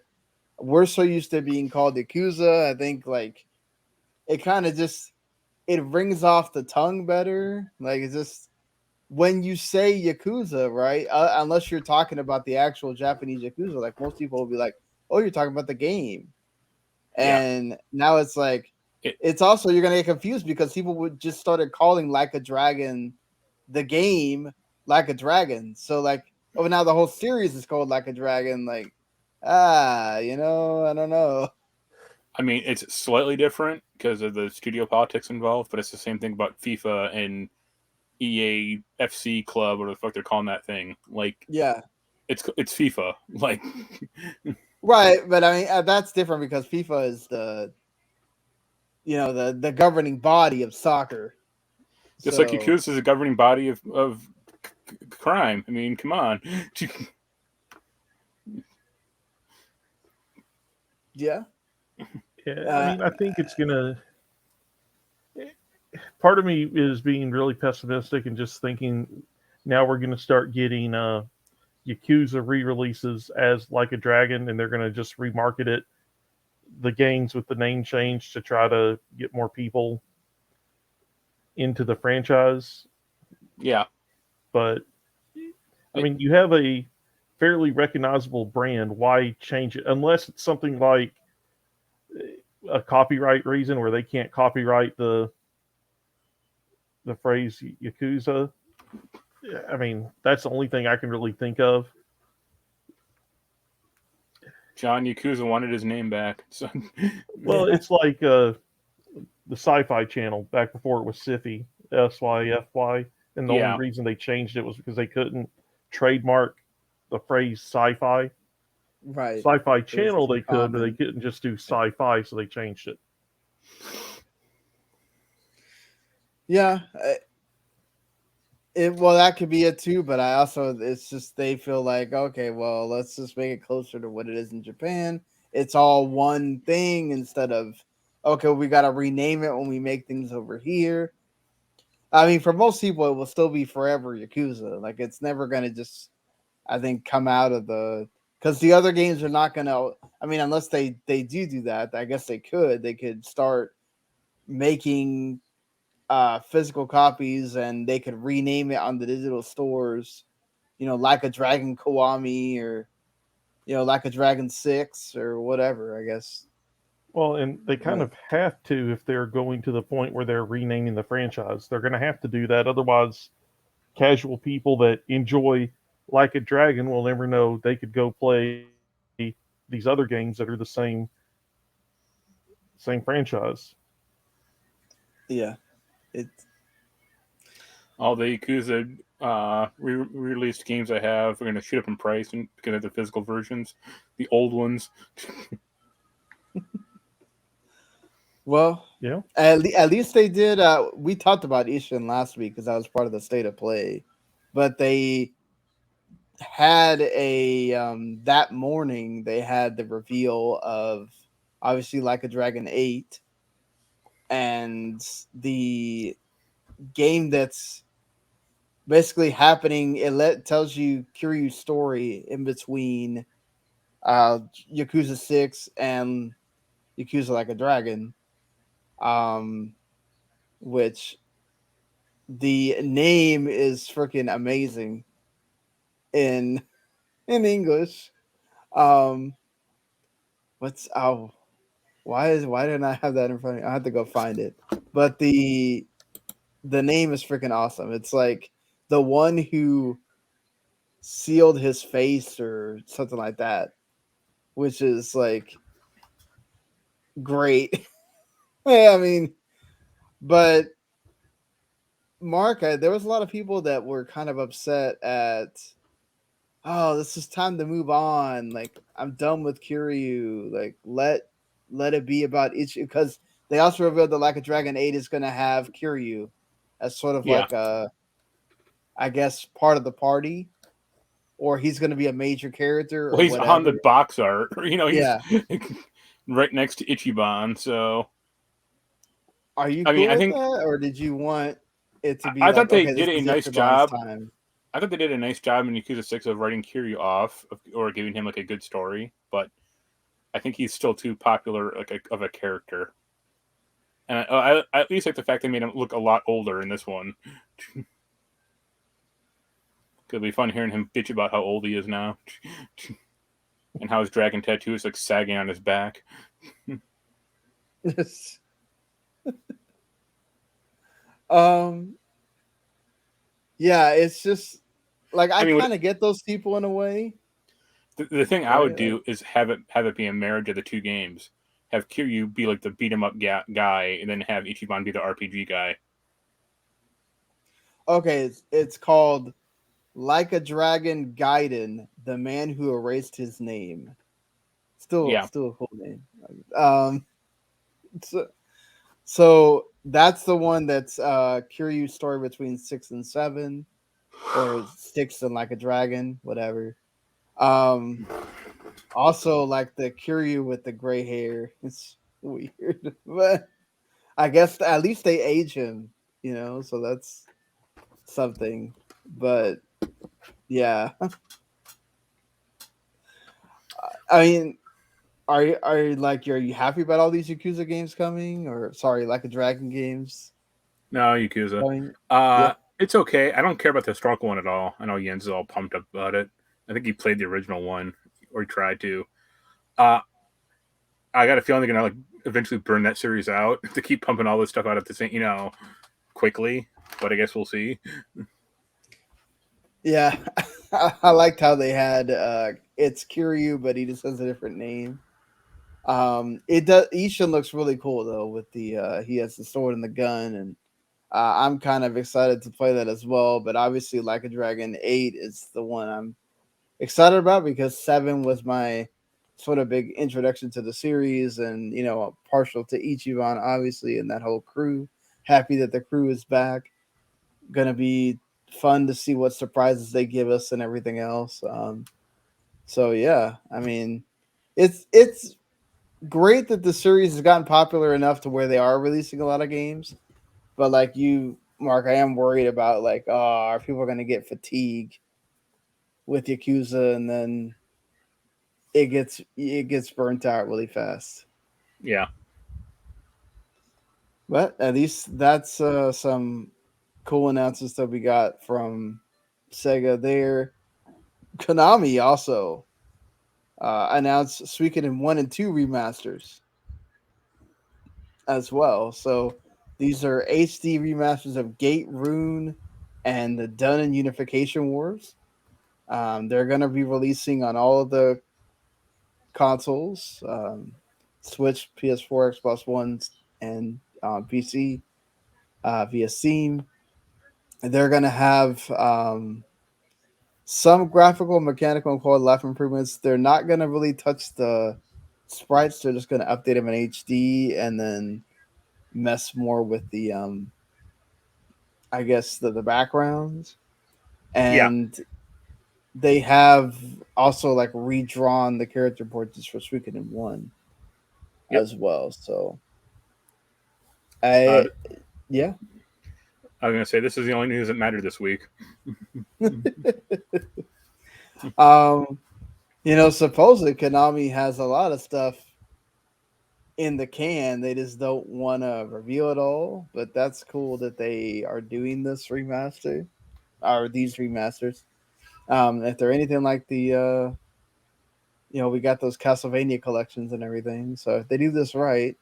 we're so used to being called Yakuza. I think, like, it kind of it rings off the tongue better. Like, it's just when you say Yakuza, right? Unless you're talking about the actual Japanese Yakuza, like, most people will be like, "Oh, you're talking about the game," and now it's like it's also, you're gonna get confused because people would just started calling Like a Dragon the game Like a Dragon. So, like, now the whole series is called Like a Dragon. Like, I don't know. I mean, it's slightly different because of the studio politics involved, but it's the same thing about FIFA and EA FC Club, or the fuck they're calling that thing. Like, yeah, it's FIFA. Like, right, but I mean, that's different because FIFA is the governing body of soccer. Just like Yakuza is a governing body of crime. I mean, come on. Yeah. Yeah, I mean, I think it's gonna. Part of me is being really pessimistic and just thinking now we're gonna start getting Yakuza re-releases as Like a Dragon, and they're gonna just remarket it, the games with the name change, to try to get more people into the franchise. Yeah, but I mean, you have a fairly recognizable brand. Why change it unless it's something like a copyright reason where they can't copyright the phrase Yakuza? I mean, that's the only thing I can really think of. John Yakuza wanted his name back. So. Well, it's like the Sci-Fi Channel back before it was Syfy, SYFY, and the only reason they changed it was because they couldn't trademark the phrase sci-fi. Right. Sci-Fi Channel they could, but they couldn't just do sci-fi, so they changed it. Yeah. Well, that could be it too, but it's just they feel like, okay, well, let's just make it closer to what it is in Japan. It's all one thing instead of, okay, we got to rename it when we make things over here. I mean, for most people, it will still be forever Yakuza. Like, it's never going to just, I think, come out of because the other games are not going to, I mean, unless they do that, I guess they could start making physical copies, and they could rename it on the digital stores, Like a Dragon Kiwami, or Like a Dragon 6 or whatever, I guess. Well, and they kind of have to if they're going to the point where they're renaming the franchise. They're going to have to do that. Otherwise, casual people that enjoy Like a Dragon will never know they could go play these other games that are the same franchise. Yeah. all the Yakuza re-released games I have are going to shoot up in price and because of the physical versions, the old ones. Well, yeah. At least they did. We talked about Ishin last week because that was part of the state of play, but they had a that morning they had the reveal of obviously Like a Dragon 8 and the game that's basically happening. It tells you Kiryu's story in between Yakuza 6 and Yakuza Like a Dragon, which the name is freaking amazing in English. What's why didn't I have that in front of me? I have to go find it. But the name is freaking awesome. It's like the one who sealed his face or something like that, which is like great. Yeah, I mean, but Mark, there was a lot of people that were kind of upset at, oh, this is time to move on. Like, I'm done with Kiryu. Like, let it be about each, because they also revealed that Like a Dragon 8 is going to have Kiryu as sort of like a, I guess, part of the party, or he's going to be a major character or he's whatever. on the box art. He's right next to Ichiban. So, are you cool with that, or did you want it to be? I like, thought they okay, did this a is nice Ichiban's job. time. I thought they did a nice job in Yakuza 6 of writing Kiryu off or giving him like a good story, but I think he's still too popular of a character. And I at least like the fact they made him look a lot older in this one. It'll be fun hearing him bitch about how old he is now. And how his dragon tattoo is like sagging on his back. Yeah, it's just like I kind of get those people in a way. The thing I would do is have it be a marriage of the two games. Have Kiryu be like the beat 'em up guy, and then have Ichiban be the RPG guy. Okay, it's called Like a Dragon Gaiden, the man who erased his name. Still a cool name. So that's the one that's Kiryu's story between 6 and 7, or 6 and Like a Dragon, whatever. Also, like the Kiryu with the gray hair, it's weird, but I guess at least they age him, so that's something. But yeah, I mean, are you happy about all these Yakuza games coming, or sorry, Like a Dragon games? No, Yakuza. Coming? It's okay. I don't care about the historical one at all. I know Jens is all pumped up about it. I think he played the original one, or he tried to. I got a feeling they're gonna eventually burn that series out to keep pumping all this stuff out at the same, quickly. But I guess we'll see. Yeah, I liked how they had it's Kiryu, but he just has a different name. It does. Ishin looks really cool though with the he has the sword and the gun, and I'm kind of excited to play that as well. But obviously, Like a Dragon 8 is the one I'm excited about because 7 was my sort of big introduction to the series, and partial to Ichiban obviously, and that whole crew. Happy that the crew is back. Gonna be fun to see what surprises they give us and everything else. So yeah, I mean, it's great that the series has gotten popular enough to where they are releasing a lot of games. But like you, Mark, I am worried about are people going to get fatigue with Yakuza, and then it gets burnt out really fast. Yeah. But at least that's some cool announcements that we got from Sega there. Konami also announced Suikoden 1 and 2 remasters as well. So these are HD remasters of Gate Rune and the Dun and Unification Wars. They're going to be releasing on all of the consoles, Switch, PS4, Xbox One, and PC. via Steam. They're going to have some graphical, mechanical, and quality life improvements. They're not going to really touch the sprites. They're just going to update them in HD and then mess more with the, I guess, the backgrounds. And they have also like redrawn the character portraits for Suikoden 1 as well. So, yeah. I was going to say, this is the only news that mattered this week. Supposedly Konami has a lot of stuff in the can. They just don't want to reveal it all, but that's cool that they are doing this remaster or these remasters. If they're anything like the we got those Castlevania collections and everything, so if they do this right,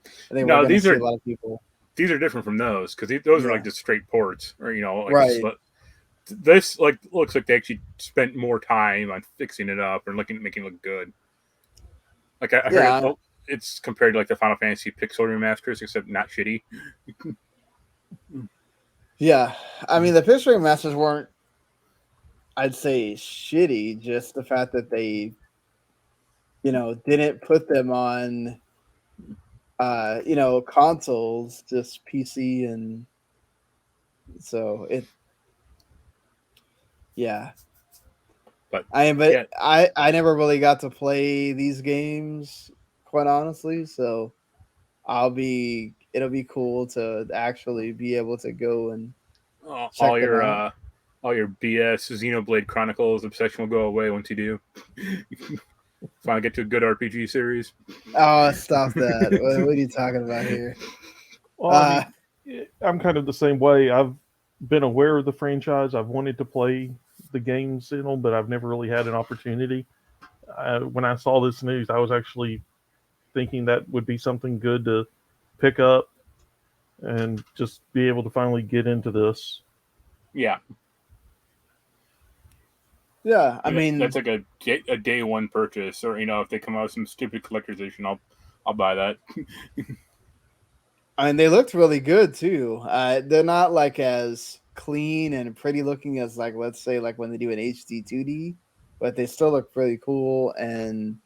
I think we're going to see a lot of people. These are different from those because those are like just straight ports, or right. This like looks like they actually spent more time on fixing it up and making it look good. Like I heard it's compared to like the Final Fantasy Pixel remasters, except not shitty. Yeah, I mean the Pixel remasters weren't, I'd say, shitty. Just the fact that they, didn't put them on, consoles, just PC, and so it. Yeah. But I never really got to play these games, quite honestly. So it'll be cool to actually be able to go and check them out. All your BS Xenoblade Chronicles obsession will go away once you do. Finally get to a good RPG series. Oh, stop that! What are you talking about here? Well, I'm kind of the same way. I've been aware of the franchise. I've wanted to play the games in them, but I've never really had an opportunity. When I saw this news, I was actually thinking that would be something good to pick up and just be able to finally get into this. Yeah. Yeah, I mean that's like a day one purchase, or if they come out with some stupid collector's edition, I'll buy that. I mean, they looked really good too. They're not like as clean and pretty looking as like, let's say, like when they do an HD 2D, but they still look pretty cool. And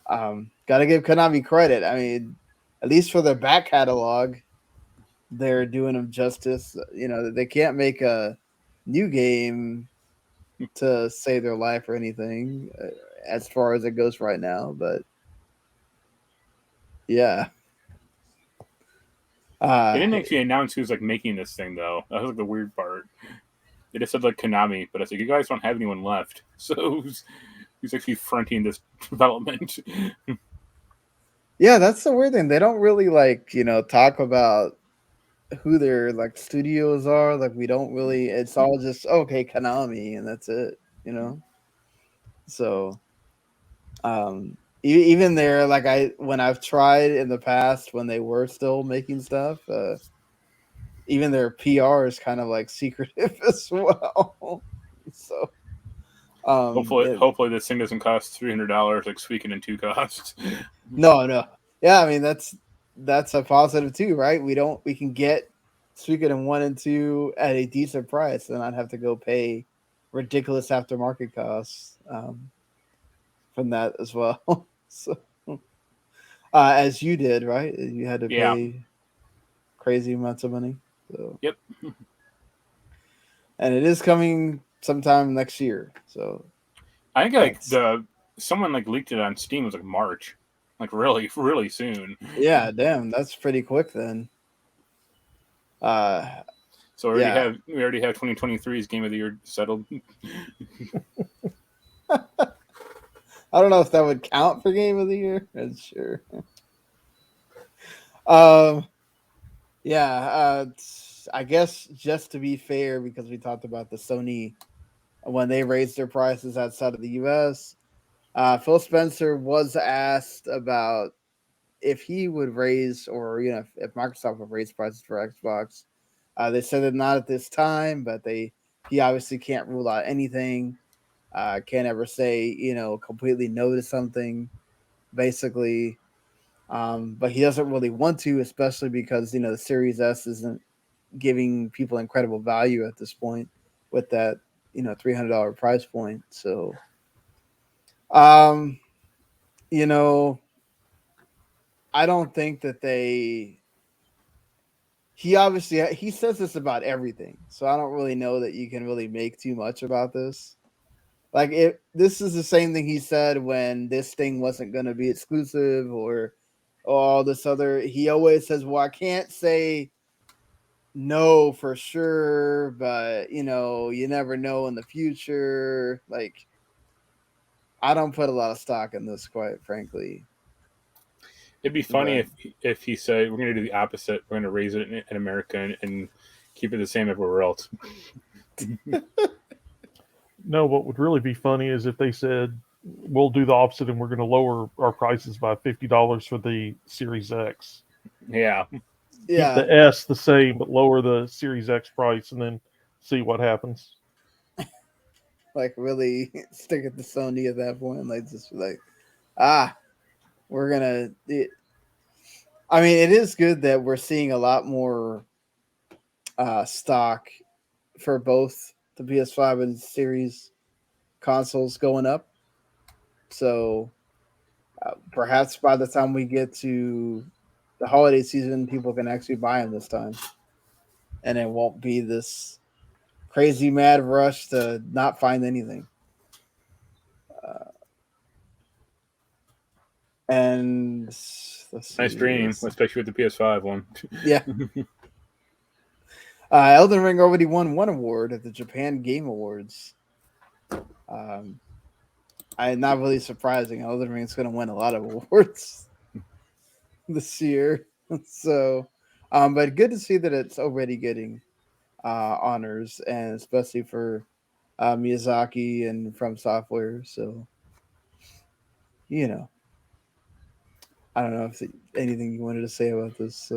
gotta give Konami credit. I mean, at least for their back catalog, they're doing them justice. They can't make a new game to save their life or anything as far as it goes right now, but yeah. They didn't actually announce who's like making this thing though. That was like the weird part. They just said like Konami, but I was like, you guys don't have anyone left, so who's actually fronting this development? Yeah, that's the weird thing. They don't really talk about who their like studios are. Like we don't really. It's all just okay, Konami, and that's it. So, even there, like when I've tried in the past when they were still making stuff, even their PR is kind of like secretive as well. So, hopefully this thing doesn't cost $300 like Suikoden 2 costs. No, yeah, I mean that's a positive too, right? We can get Suikoden 1 and 2 at a decent price and not have to go pay ridiculous aftermarket costs from that as well. So, as you did, right? You had to pay crazy amounts of money. So. Yep. And it is coming sometime next year. So I think someone like leaked it on Steam. It was like March, like really, really soon. Yeah, damn, that's pretty quick then. So we already have 2023's Game of the Year settled. I don't know if that would count for Game of the Year. That's sure. I guess just to be fair, because we talked about the Sony when they raised their prices outside of the US, Phil Spencer was asked about if he would raise, or if Microsoft would raise prices for Xbox. They said that not at this time, but he obviously can't rule out anything. Can't ever say completely no to something. Basically, But he doesn't really want to, especially because the Series S isn't giving people incredible value at this point with that $300 price point. So, I don't think that he says this about everything, so I don't really know that you can really make too much about this. Like, this is the same thing he said when this thing wasn't going to be exclusive or all this other. He always says, "Well, I can't say no for sure, but you never know in the future." Like, I don't put a lot of stock in this, quite frankly. It'd be funny if he said, "We're going to do the opposite. We're going to raise it in America and keep it the same everywhere else." No, what would really be funny is if they said, "We'll do the opposite and we're going to lower our prices by $50 for the Series X." Yeah. Keep the S the same, but lower the Series X price, and then see what happens. Like, really stick it to Sony at that point. Like, just like, we're gonna. I mean, it is good that we're seeing a lot more stock for both the PS5 and Series consoles going up. So perhaps by the time we get to the holiday season, people can actually buy them this time, and it won't be this crazy mad rush to not find anything. And nice dream, especially with the PS5 one. Yeah. Elden Ring already won one award at the Japan Game Awards. Not really surprising. Elden Ring is going to win a lot of awards this year. So, but good to see that it's already getting honors, and especially for Miyazaki and From Software. So, I don't know if anything you wanted to say about this,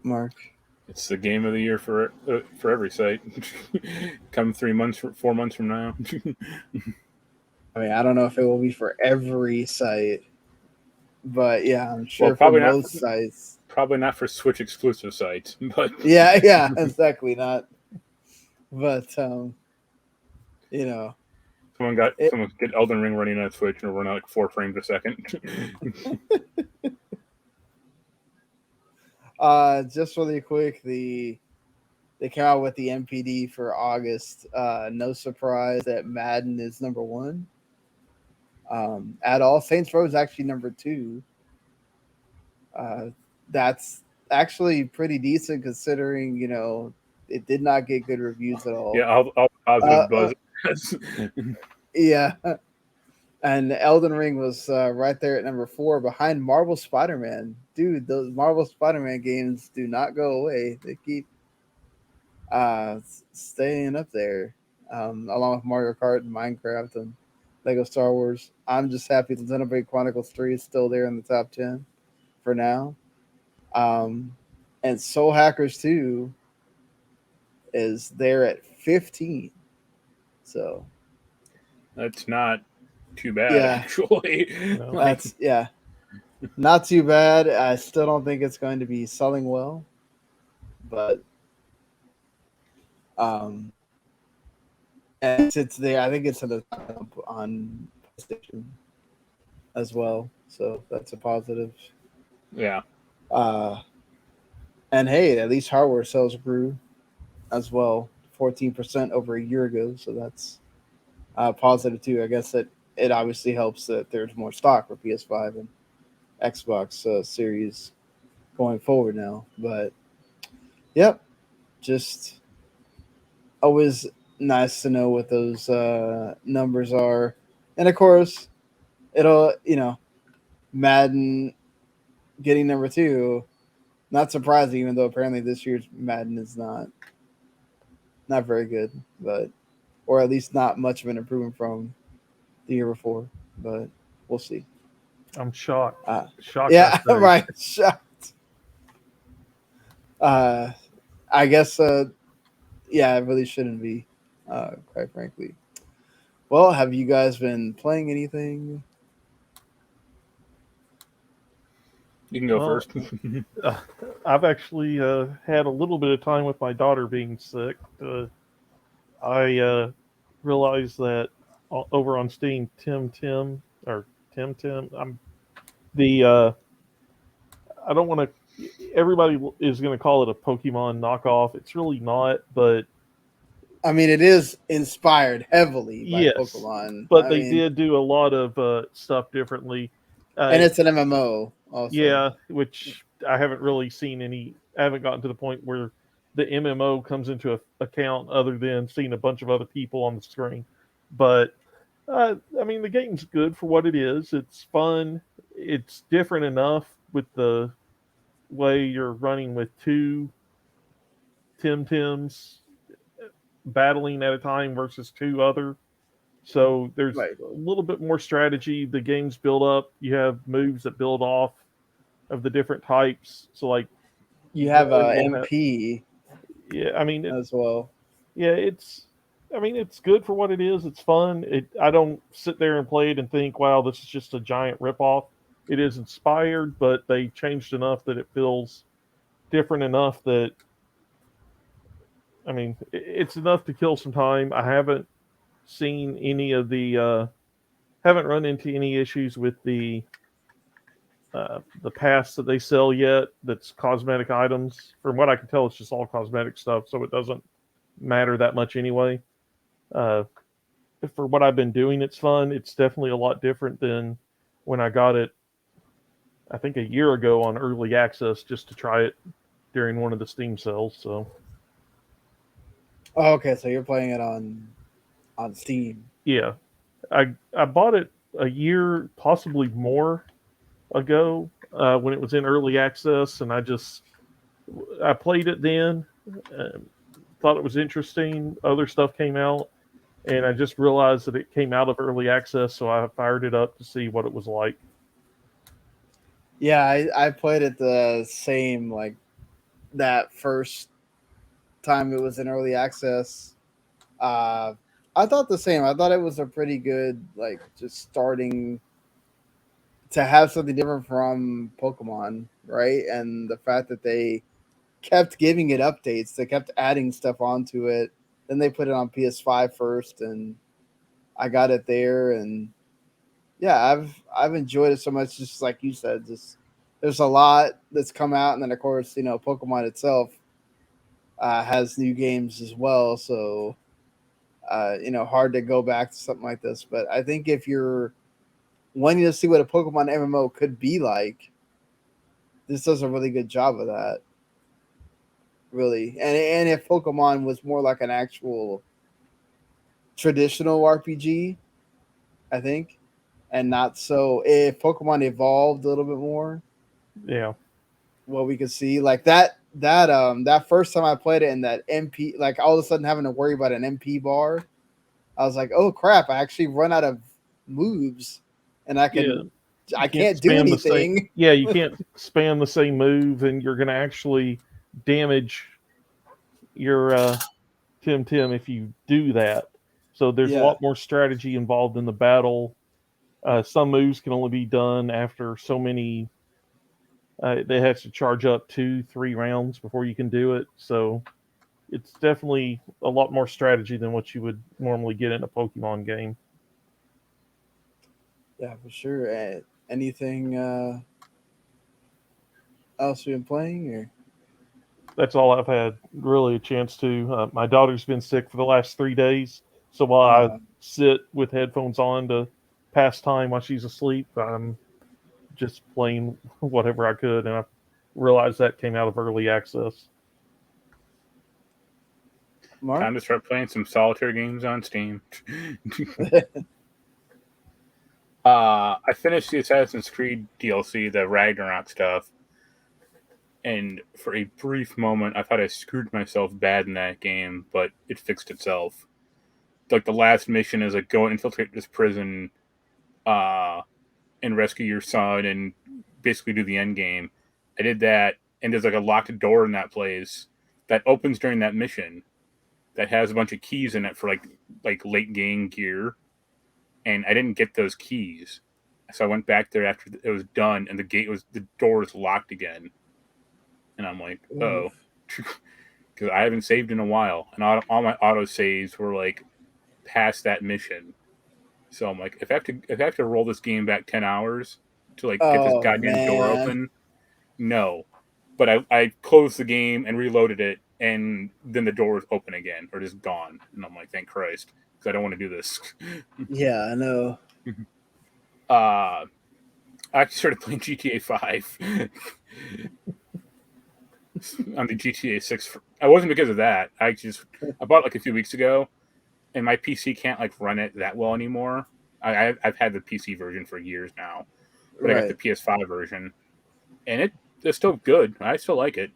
Mark. It's the game of the year for every site. Come 4 months from now. I mean, I don't know if it will be for every site, but yeah, I'm sure probably for most sites. Probably not for Switch exclusive sites, but yeah, exactly not. But someone get Elden Ring running on Switch and run out like 4 frames a second. Just really quick, they came out with the MPD for August. No surprise that Madden is number 1. At all, Saints Row is actually number 2. That's actually pretty decent considering it did not get good reviews at all. Yeah, all positive buzz. Yeah. And Elden Ring was right there at number 4 behind Marvel Spider-Man. Dude, those Marvel Spider-Man games do not go away. They keep staying up there, along with Mario Kart and Minecraft and Lego Star Wars. I'm just happy that Xenoblade Chronicles 3 is still there in the top 10 for now. And Soul Hackers 2 is there at 15. So that's not too bad, actually. No. That's not too bad. I still don't think it's going to be selling well, but and it's there. I think it's in the top on PlayStation as well, so that's a positive. Yeah. And hey, at least hardware sales grew as well, 14% over a year ago, so that's positive too. I guess that it obviously helps that there's more stock for PS5 and Xbox Series going forward now. But yep, just always nice to know what those numbers are. And of course, it'll, Madden getting number 2, not surprising, even though apparently this year's Madden is not very good, or at least not much of an improvement from the year before, but we'll see. I'm shocked. Shocked. Yeah, right. Shocked. I guess, it really shouldn't be, quite frankly. Well, have you guys been playing anything? You can go first. I've actually had a little bit of time with my daughter being sick. I realized that over on Steam, Temtem, I'm the I don't want to. Everybody is going to call it a Pokemon knockoff. It's really not, but I mean, it is inspired heavily by yes, Pokemon. but they did do a lot of stuff differently. And it's an MMO also. Yeah, which I haven't really seen any. I haven't gotten to the point where the MMO comes into account other than seeing a bunch of other people on the screen. But I mean, the game's good for what it is. It's fun. It's different enough with the way you're running with two Temtems battling at a time versus two other. So there's a little bit more strategy. The game's built up. You have moves that build off of the different types. So like you have MP. Yeah, I mean as well. Yeah, it's good for what it is. It's fun. I don't sit there and play it and think, wow, this is just a giant ripoff. It is inspired, but they changed enough that it feels different enough that I mean, it's enough to kill some time. I haven't seen any of the haven't run into any issues with the pass that they sell yet. That's cosmetic items. From what I can tell, it's just all cosmetic stuff, so it doesn't matter that much anyway. For what I've been doing, it's fun. It's definitely a lot different than when I got it, I think a year ago on early access just to try it during one of the Steam sales. So. Oh, okay, so you're playing it on Steam. Yeah, I bought it a year, possibly more ago when it was in early access, and I played it then, thought it was interesting. Other stuff came out, and I just realized that it came out of early access, so I fired it up to see what it was like. Yeah, I played it the same, like that first time it was in early access. I thought the same. I thought it was a pretty good, like, just starting to have something different from Pokemon, right? And the fact that they kept giving it updates, they kept adding stuff onto it. Then they put it on PS5 first, and I got it there. And yeah, I've enjoyed it so much. Just like you said, just there's a lot that's come out, and then of course, Pokemon itself has new games as well. So hard to go back to something like this. But I think if you're wanting to see what a Pokemon MMO could be like, this does a really good job of that. Really. And if Pokemon was more like an actual traditional RPG, I think, and not so if Pokemon evolved a little bit more. Yeah. What we could see, like that first time I played it in that MP, like all of a sudden having to worry about an MP bar, I was like, oh crap, I actually run out of moves and I can't do anything. You can't spam the same move, and you're going to actually damage your Temtem if you do that. So there's a lot more strategy involved in the battle. Some moves can only be done after so many. They have to charge up 2-3 rounds before you can do it. So it's definitely a lot more strategy than what you would normally get in a Pokemon game. Yeah, for sure. Anything else you've been playing? Or that's all I've had really a chance to. My daughter's been sick for the last 3 days, so while I sit with headphones on to pass time while she's asleep, I'm just playing whatever I could, and I realized that came out of early access. Marc? Time to start playing some solitaire games on Steam. I finished the Assassin's Creed DLC, the Ragnarok stuff, and for a brief moment, I thought I screwed myself bad in that game, but it fixed itself. Like, the last mission is, like, go and infiltrate this prison, and rescue your son and basically do the end game. I did that, and there's, like, a locked door in that place that opens during that mission that has a bunch of keys in it for, like late game gear, and I didn't get those keys. So I went back there after it was done, and the door was locked again. And I'm like, oh, because I haven't saved in a while, and all my auto saves were like past that mission. So I'm like, if I have to roll this game back 10 hours to like get this goddamn door open, no. But I closed the game and reloaded it, and then the door was open again, or just gone. And I'm like, thank Christ, because I don't want to do this. Yeah, I know. I actually started playing GTA 5 on the GTA 6. I wasn't because of that. I bought it like a few weeks ago, and my PC can't like run it that well anymore. I've had the PC version for years now, but I got the PS5 version, and it's still good. I still like it,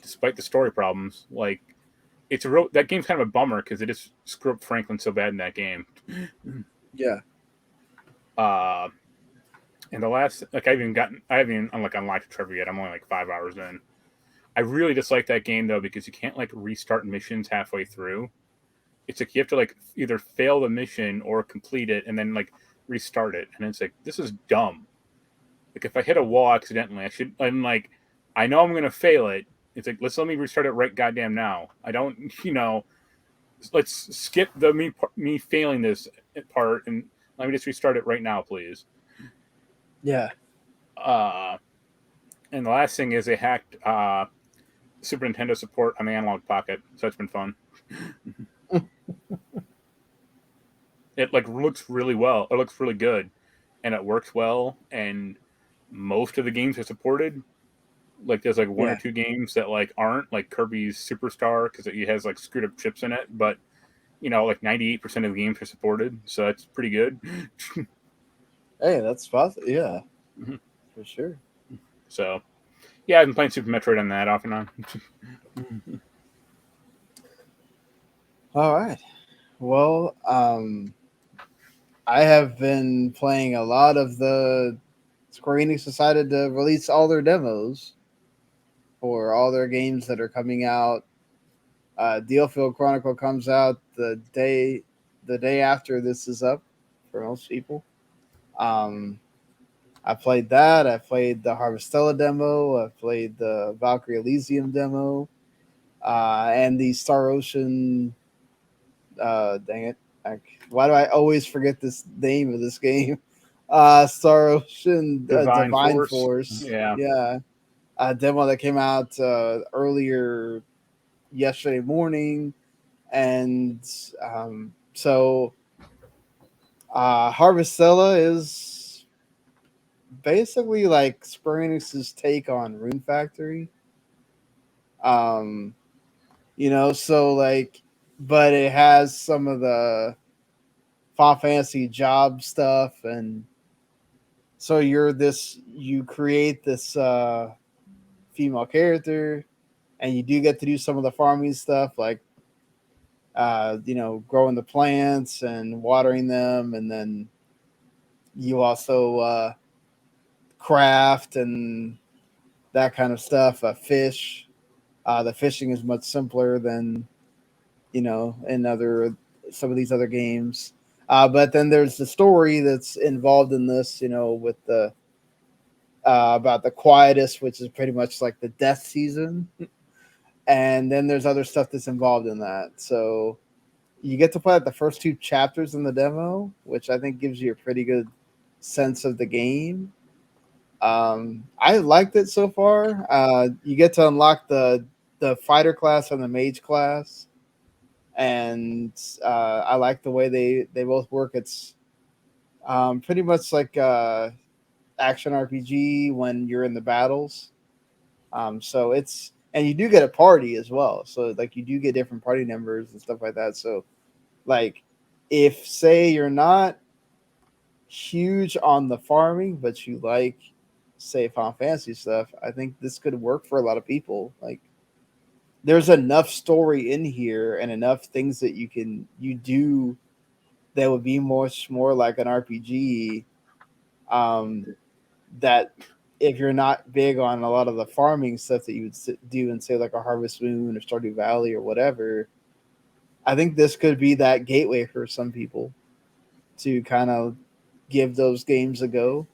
despite the story problems. Like, that game's kind of a bummer because it just screwed up Franklin so bad in that game. Yeah. And the last, like, I haven't even unlocked Trevor yet. I'm only like 5 hours in. I really dislike that game though because you can't like restart missions halfway through. It's like you have to like either fail the mission or complete it and then like restart it. And it's like, this is dumb. Like, if I hit a wall accidentally, I'm like, I know I'm going to fail it. It's like, let me restart it right goddamn now. I don't, let's skip the me failing this part and let me just restart it right now, please. Yeah. And the last thing is they hacked Super Nintendo support on the Analog Pocket, so it's been fun. It like looks really well. It looks really good, and it works well. And most of the games are supported. Like, there's like one or two games that like aren't, like Kirby's Superstar, because it has like screwed up chips in it. But like 98% of the games are supported, so that's pretty good. Hey, that's possible. Yeah, for sure. So, yeah, I've been playing Super Metroid on that off and on. All right. Well, I have been playing a lot of the Square-Enix decided to release all their demos for all their games that are coming out. Diofield Chronicle comes out the day after this is up for most people. I played that. I played the Harvestella demo. I played the Valkyrie Elysium demo, and the Star Ocean. Dang it! Why do I always forget this name of this game? Star Ocean Divine Force. Yeah. A demo that came out earlier yesterday morning, and so Harvestella is basically like Square Enix's take on Rune Factory. So like, but it has some of the Final Fantasy job stuff, and so you create this female character, and you do get to do some of the farming stuff, like growing the plants and watering them, and then you also craft and that kind of stuff. Fish. The fishing is much simpler than in some of these other games. But then there's the story that's involved in this, with the about the Quietus, which is pretty much like the death season. And then there's other stuff that's involved in that. So you get to play the first 2 chapters in the demo, which I think gives you a pretty good sense of the game. I liked it so far. You get to unlock the fighter class and the mage class, and I like the way they both work. It's pretty much like action RPG when you're in the battles. So it's, and you do get a party as well. So like you do get different party members and stuff like that. So like if say you're not huge on the farming, but you like say Final Fantasy stuff, I think this could work for a lot of people. Like there's enough story in here and enough things that you do that would be much more like an RPG. That if you're not big on a lot of the farming stuff that you would do in say like a Harvest Moon or Stardew Valley or whatever, I think this could be that gateway for some people to kind of give those games a go.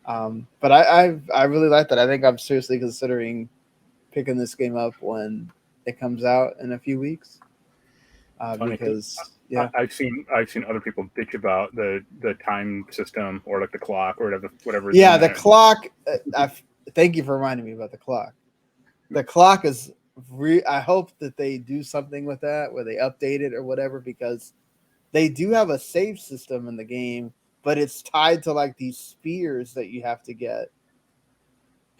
But I really like that. I think I'm seriously considering picking this game up when it comes out in a few weeks. Because I've seen other people bitch about the time system or like the clock or whatever. Yeah, the clock. Thank you for reminding me about the clock. The clock is. I hope that they do something with that, where they update it or whatever, because they do have a save system in the game, but it's tied to like these spears that you have to get.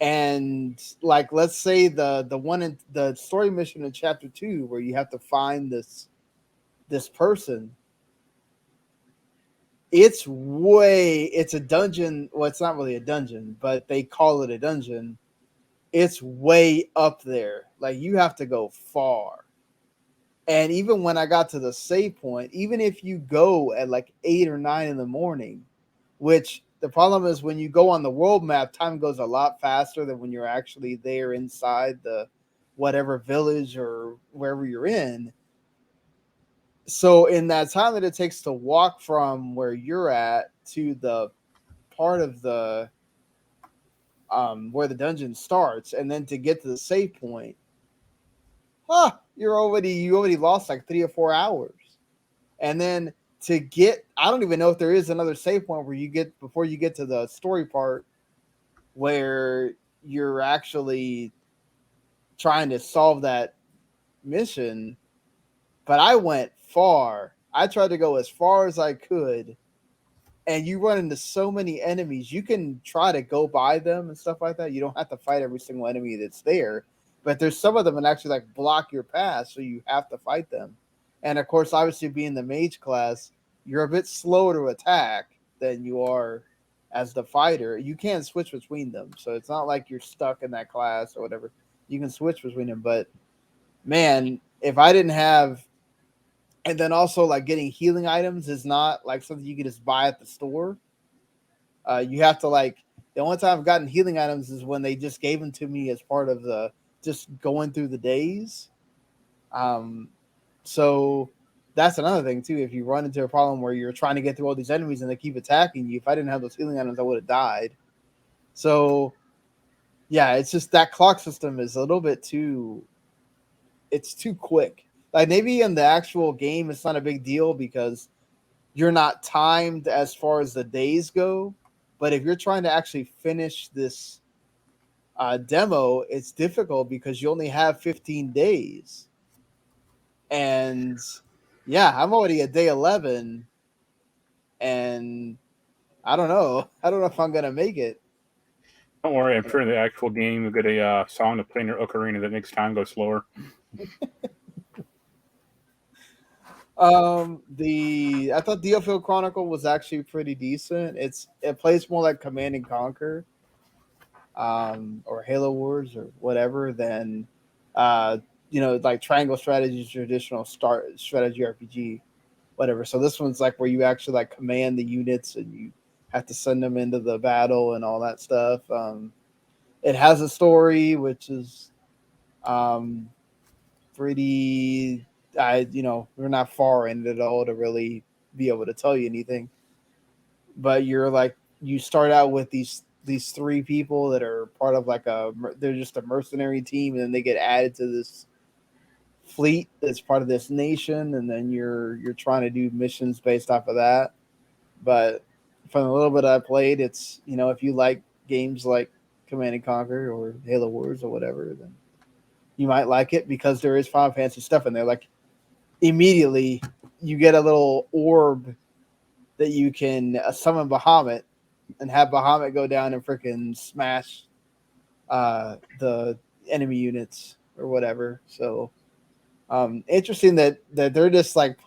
And like, let's say the one in the story mission in chapter 2, where you have to find this person. It's a dungeon. Well, it's not really a dungeon, but they call it a dungeon. It's way up there. Like, you have to go far. And even when I got to the save point, even if you go at like 8 or 9 in the morning, which the problem is when you go on the world map, time goes a lot faster than when you're actually there inside the whatever village or wherever you're in. So in that time that it takes to walk from where you're at to the part of the where the dungeon starts, and then to get to the save point, you already lost like 3 or 4 hours. And then I don't even know if there is another save point where you get before you get to the story part where you're actually trying to solve that mission. But I went far. I tried to go as far as I could. And you run into so many enemies. You can try to go by them and stuff like that. You don't have to fight every single enemy that's there. But there's some of them that actually like block your path, so you have to fight them. And of course, obviously being the mage class, you're a bit slower to attack than you are as the fighter. You can switch between them. So it's not like you're stuck in that class or whatever. You can switch between them. But man, if I didn't have, and then also like getting healing items is not like something you can just buy at the store. You have to the only time I've gotten healing items is when they just gave them to me as part of the just going through the days. So that's another thing too. If you run into a problem where you're trying to get through all these enemies and they keep attacking you, if I didn't have those healing items, I would have died. So yeah, it's just that clock system is a little bit too quick. Like maybe in the actual game, it's not a big deal because you're not timed as far as the days go. But if you're trying to actually finish this demo, it's difficult because you only have 15 days. And yeah, I'm already at day 11. And I don't know. I don't know if I'm going to make it. Don't worry. I'm sure in the actual game you'll get a song to play in your ocarina that makes time go slower. I thought Diofield Chronicle was actually pretty decent. It plays more like Command and Conquer, or Halo Wars or whatever than, like Triangle Strategy, traditional strategy RPG, whatever. So this one's like where you actually like command the units and you have to send them into the battle and all that stuff. It has a story which is, pretty. We're not far in it at all to really be able to tell you anything. But you start out with these 3 people that are part of they're just a mercenary team, and then they get added to this fleet that's part of this nation, and then you're trying to do missions based off of that. But from the little bit I played, it's if you like games like Command and Conquer or Halo Wars or whatever, then you might like it because there is Final Fantasy stuff in there. Like immediately you get a little orb that you can summon Bahamut and have Bahamut go down and freaking smash the enemy units or whatever. So interesting that they're just like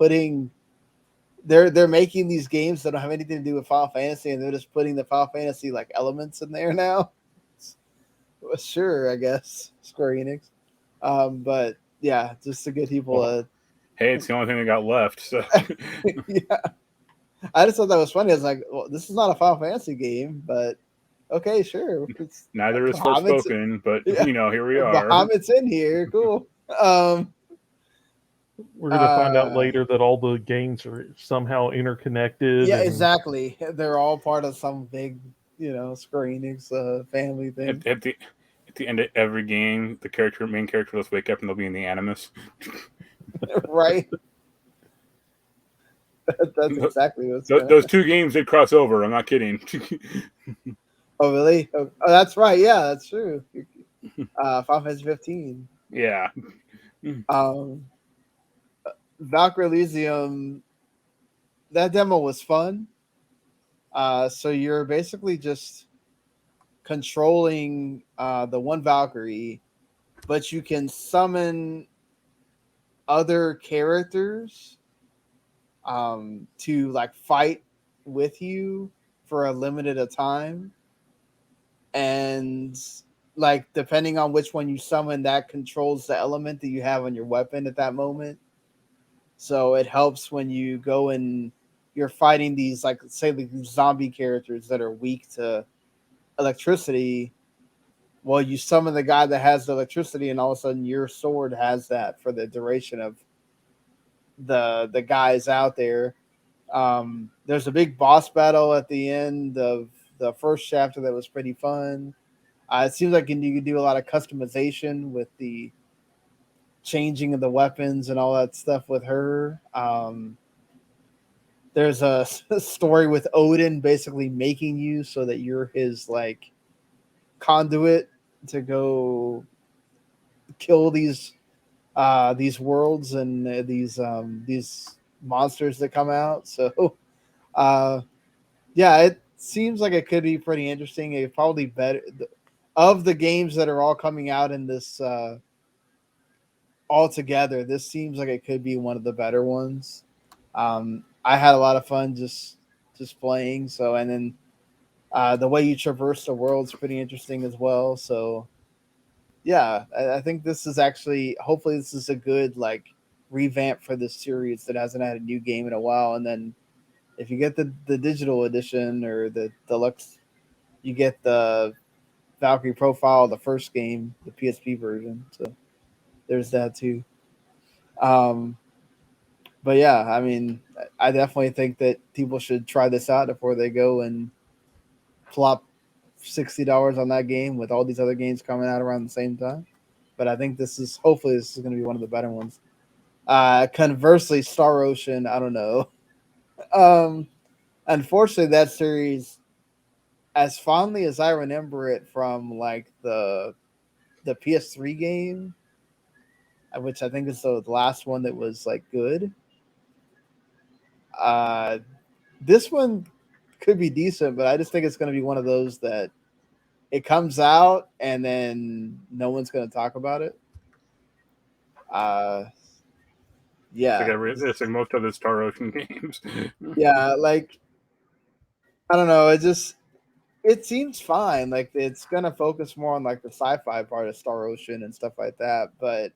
they're making these games that don't have anything to do with Final Fantasy, and they're just putting the Final Fantasy like elements in there now. Well, sure, I guess Square-Enix. But yeah, just to get people. Hey, it's the only thing that got left. So yeah, I just thought that was funny. I was like, well, this is not a Final Fantasy game, but okay, sure. Neither is Forspoken, but yeah, here we are. Bahamut's in here, cool. We're going to find out later that all the games are somehow interconnected. Yeah, exactly. They're all part of some big, Square-Enix family thing. At the end of every game, the main character will wake up and they'll be in the Animus. Right. That's exactly what's those two games did cross over. I'm not kidding. Oh, really? Oh, that's right. Yeah, that's true. Final Fantasy 15. Yeah. Valkyrie Elysium, that demo was fun. So you're basically just controlling the one Valkyrie, but you can summon other characters to like fight with you for a limited time, and like depending on which one you summon, that controls the element that you have on your weapon at that moment. So it helps when you go and you're fighting these, like, say, like zombie characters that are weak to electricity. Well, you summon the guy that has the electricity, and all of a sudden your sword has that for the duration of the guys out there. There's a big boss battle at the end of the first chapter that was pretty fun. It seems like you can do a lot of customization with the changing of the weapons and all that stuff with her. There's a story with Odin basically making you so that you're his like conduit to go kill these worlds and these monsters that come out. So yeah, it seems like it could be pretty interesting. It probably better of the games that are all coming out in this all together. This seems like it could be one of the better ones. I had a lot of fun just playing. So, and then the way you traverse the world is pretty interesting as well. So, yeah, I think this is actually, hopefully, this is a good like revamp for this series that hasn't had a new game in a while. And then if you get the digital edition or the deluxe, you get the Valkyrie Profile, the first game, the PSP version. So there's that too. But yeah, I mean, I definitely think that people should try this out before they go and plop $60 on that game with all these other games coming out around the same time. But I think hopefully this is going to be one of the better ones. Conversely, Star Ocean, I don't know. Unfortunately, that series, as fondly as I remember it from like the PS3 game, which I think is the last one that was like good. This one could be decent, but I just think it's going to be one of those that it comes out and then no one's going to talk about it. Yeah, it's like most of the Star Ocean games. Yeah, like I don't know. It seems fine. Like it's going to focus more on like the sci-fi part of Star Ocean and stuff like that, but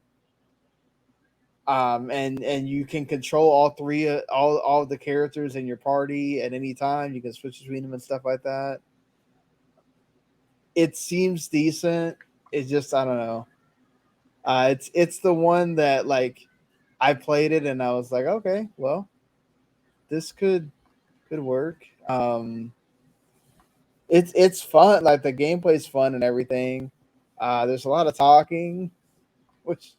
and you can control all three all the characters in your party at any time. You can switch between them and stuff like that. It seems decent. It's just, I don't know. It's the one that like I played it and I was like, okay, well, this could work. It's fun. Like the gameplay's fun and everything. There's a lot of talking, which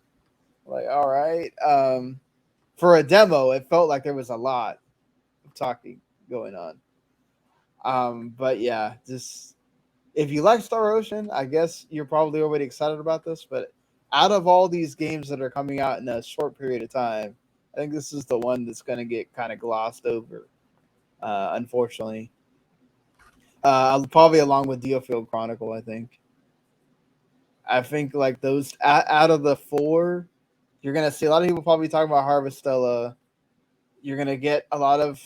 like, all right. For a demo, it felt like there was a lot of talking going on. But yeah, just if you like Star Ocean, I guess you're probably already excited about this. But out of all these games that are coming out in a short period of time, I think this is the one that's going to get kind of glossed over, unfortunately. Probably along with Diofield Chronicle, I think. I think like those out of the four, you're going to see a lot of people probably talking about Harvestella. You're going to get a lot of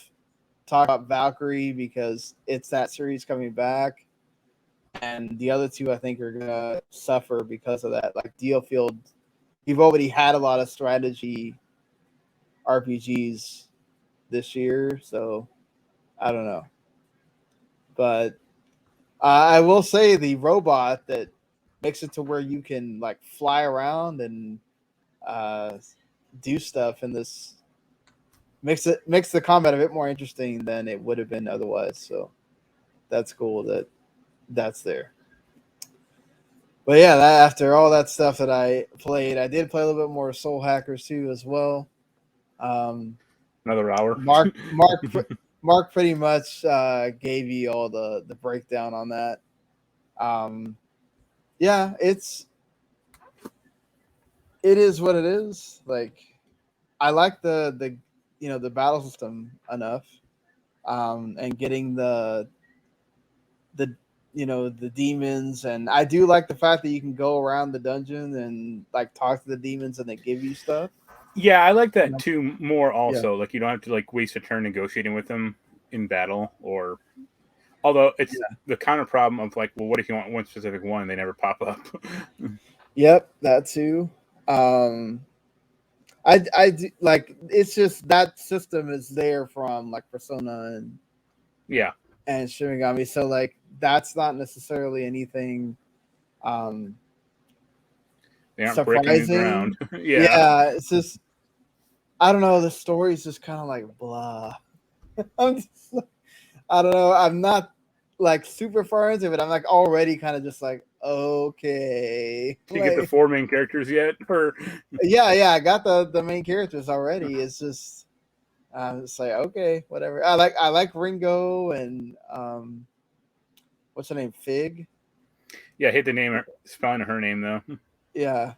talk about Valkyrie because it's that series coming back. And the other two, I think, are going to suffer because of that. Like Diofield, you've already had a lot of strategy RPGs this year, so I don't know. But I will say the robot that makes it to where you can like fly around and do stuff in this. Makes the combat a bit more interesting than it would have been otherwise. So that's cool that's there. But yeah, after all that stuff that I played, I did play a little bit more Soul Hackers 2 as well. Another hour. Marc pretty much gave you all the breakdown on that. Yeah, it is what it is. Like, I like the the battle system enough, and getting the the demons, and I do like the fact that you can go around the dungeon and like talk to the demons and they give you stuff. Yeah, I like that too more also. Yeah. Like, you don't have to like waste a turn negotiating with them in battle, or although it's the counter problem of like, well, what if you want one specific one and they never pop up? Yep, that too. I do, like, it's just that system is there from like Persona and Shin Megami, so like that's not necessarily anything they aren't surprising. Breaking new ground. Yeah, it's just, I don't know, the story's just kind of like blah. I don't know, I'm not like super far into it, but I'm like already kind of just like, okay. Did you get the 4 main characters yet? Or yeah, I got the main characters already. It's just it's like, okay, whatever. I like Ringo and what's her name? Fig. Yeah, I hate the name spelling her name though. Yeah.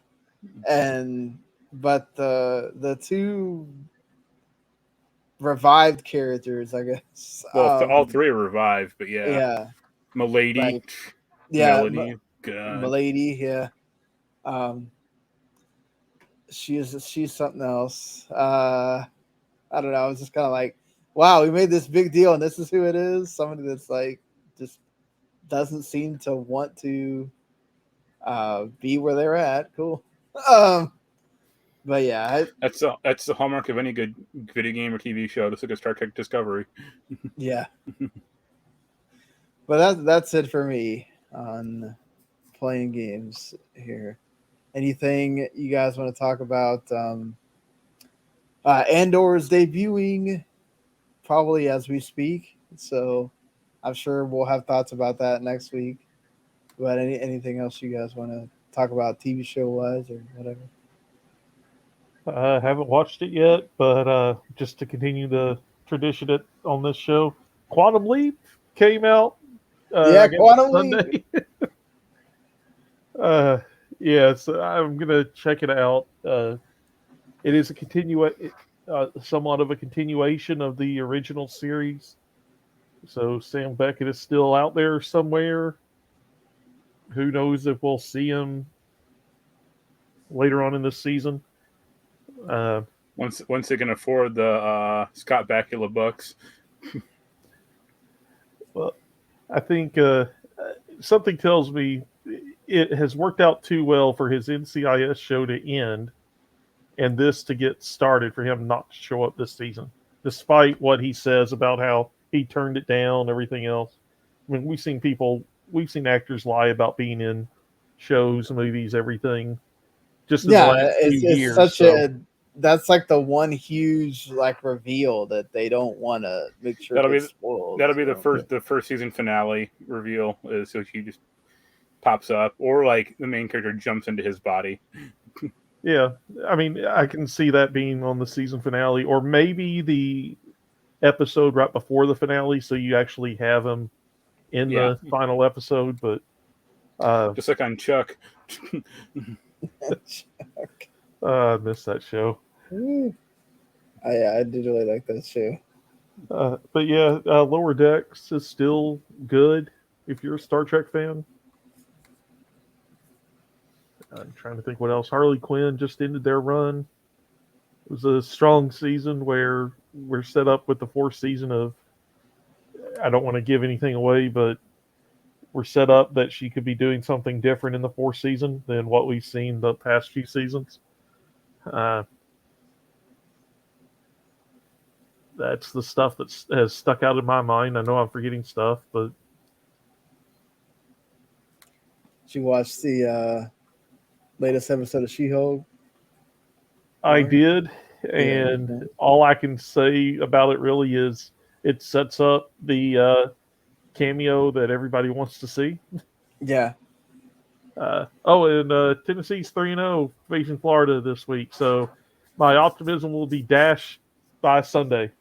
But the 2 revived characters, I guess. Well, all 3 are revived, but yeah. Milady. Like, Melody. Milady, yeah. She's something else. I don't know. I was just kind of like, wow, we made this big deal and this is who it is. Somebody that's like just doesn't seem to want to be where they're at. Cool. But yeah, that's the hallmark of any good video game or TV show. Just like a Star Trek Discovery. Yeah. But that's it for me on playing games here. Anything you guys want to talk about? Andor is debuting probably as we speak, so I'm sure we'll have thoughts about that next week. But anything else you guys want to talk about TV show wise or whatever? I haven't watched it yet, but just to continue the tradition on this show, Quantum Leap came out. Quantum Leap. So I'm gonna check it out. It is somewhat of a continuation of the original series. So Sam Beckett is still out there somewhere. Who knows if we'll see him later on in this season? Once they can afford the Scott Bakula books. Well, I think something tells me it has worked out too well for his NCIS show to end and this to get started for him not to show up this season, despite what he says about how he turned it down, everything else. I mean, we've seen actors lie about being in shows, movies, everything. Just in the last few years. That's like the one huge like reveal that they don't want to make sure it's spoiled. That'll be the first season finale reveal, is so he just pops up, or like the main character jumps into his body. Yeah, I mean, I can see that being on the season finale, or maybe the episode right before the finale, so you actually have him in the final episode. But just like on Chuck. I miss that show. I did really like that show. But yeah, Lower Decks is still good if you're a Star Trek fan. I'm trying to think what else. Harley Quinn just ended their run. It was a strong season where we're set up with the 4th season of, I don't want to give anything away, but we're set up that she could be doing something different in the 4th season than what we've seen the past few seasons. That's the stuff that has stuck out in my mind. I know I'm forgetting stuff, but did you watch the latest episode of She-Hulk? I did, and all I can say about it really is it sets up the cameo that everybody wants to see. Yeah. And Tennessee's 3-0 facing Florida this week, so my optimism will be dashed by Sunday.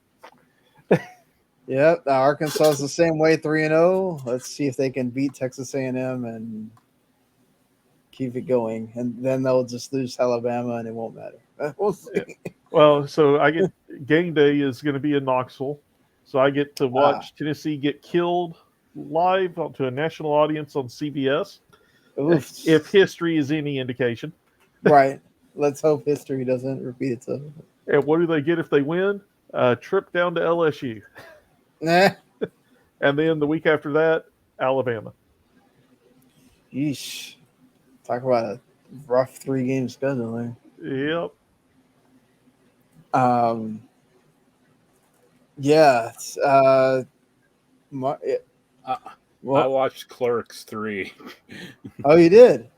Yep, Arkansas is the same way, 3-0. Let's see if they can beat Texas A&M and keep it going, and then they'll just lose Alabama, and it won't matter. We'll see. Well, so I get game day is going to be in Knoxville, so I get to watch Tennessee get killed live to a national audience on CBS. Oof. If history is any indication, right? Let's hope history doesn't repeat itself. And what do they get if they win? A trip down to LSU. Nah. And then the week after that, Alabama. Yeesh. Talk about a rough 3-game schedule there. Yep. Yeah. I watched Clerks 3. Oh, you did?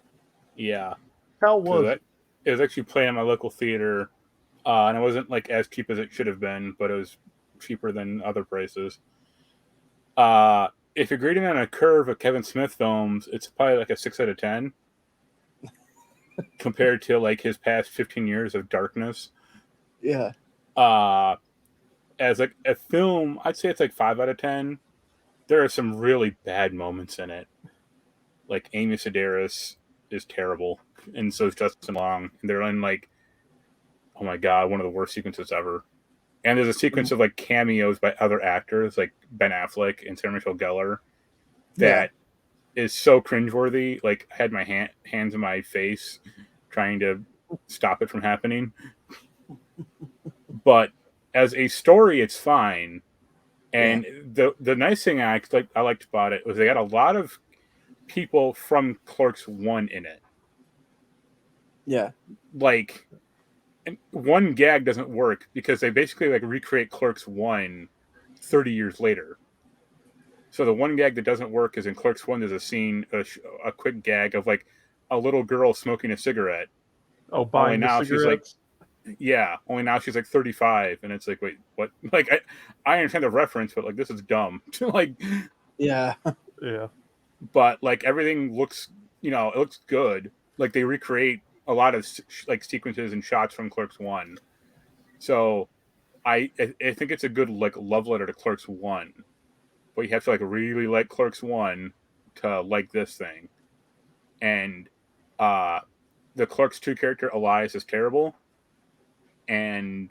Yeah. How was it? It was actually playing in my local theater, and it wasn't like as cheap as it should have been, but it was cheaper than other prices. If you're grading on a curve of Kevin Smith films, it's probably like a 6 out of 10 compared to like his past 15 years of darkness. Yeah. As like a film, I'd say it's like 5 out of 10. There are some really bad moments in it. Like Amy Sedaris is terrible, and so is Justin Long. And they're in like, oh my god, one of the worst sequences ever. And there's a sequence of like cameos by other actors, like Ben Affleck and Sarah Michelle Gellar, that is so cringeworthy. Like I had my hands in my face trying to stop it from happening. But as a story, it's fine. And the nice thing I liked about it was they got a lot of people from Clerks 1 in it. Yeah. Like, one gag doesn't work because they basically like recreate Clerks 1 30 years later. So the one gag that doesn't work is in Clerks 1, there's a scene, a quick gag of like a little girl smoking a cigarette. Oh, buying the cigarettes? Only now she's like 35, and it's like, wait, what? Like, I understand the reference, but like, this is dumb. Like, yeah. But like, everything looks, it looks good. Like, they recreate a lot of like sequences and shots from Clerks 1. So, I think it's a good like love letter to Clerks 1. But you have to like really like Clerks 1 to like this thing. And the Clerks 2 character Elias is terrible. And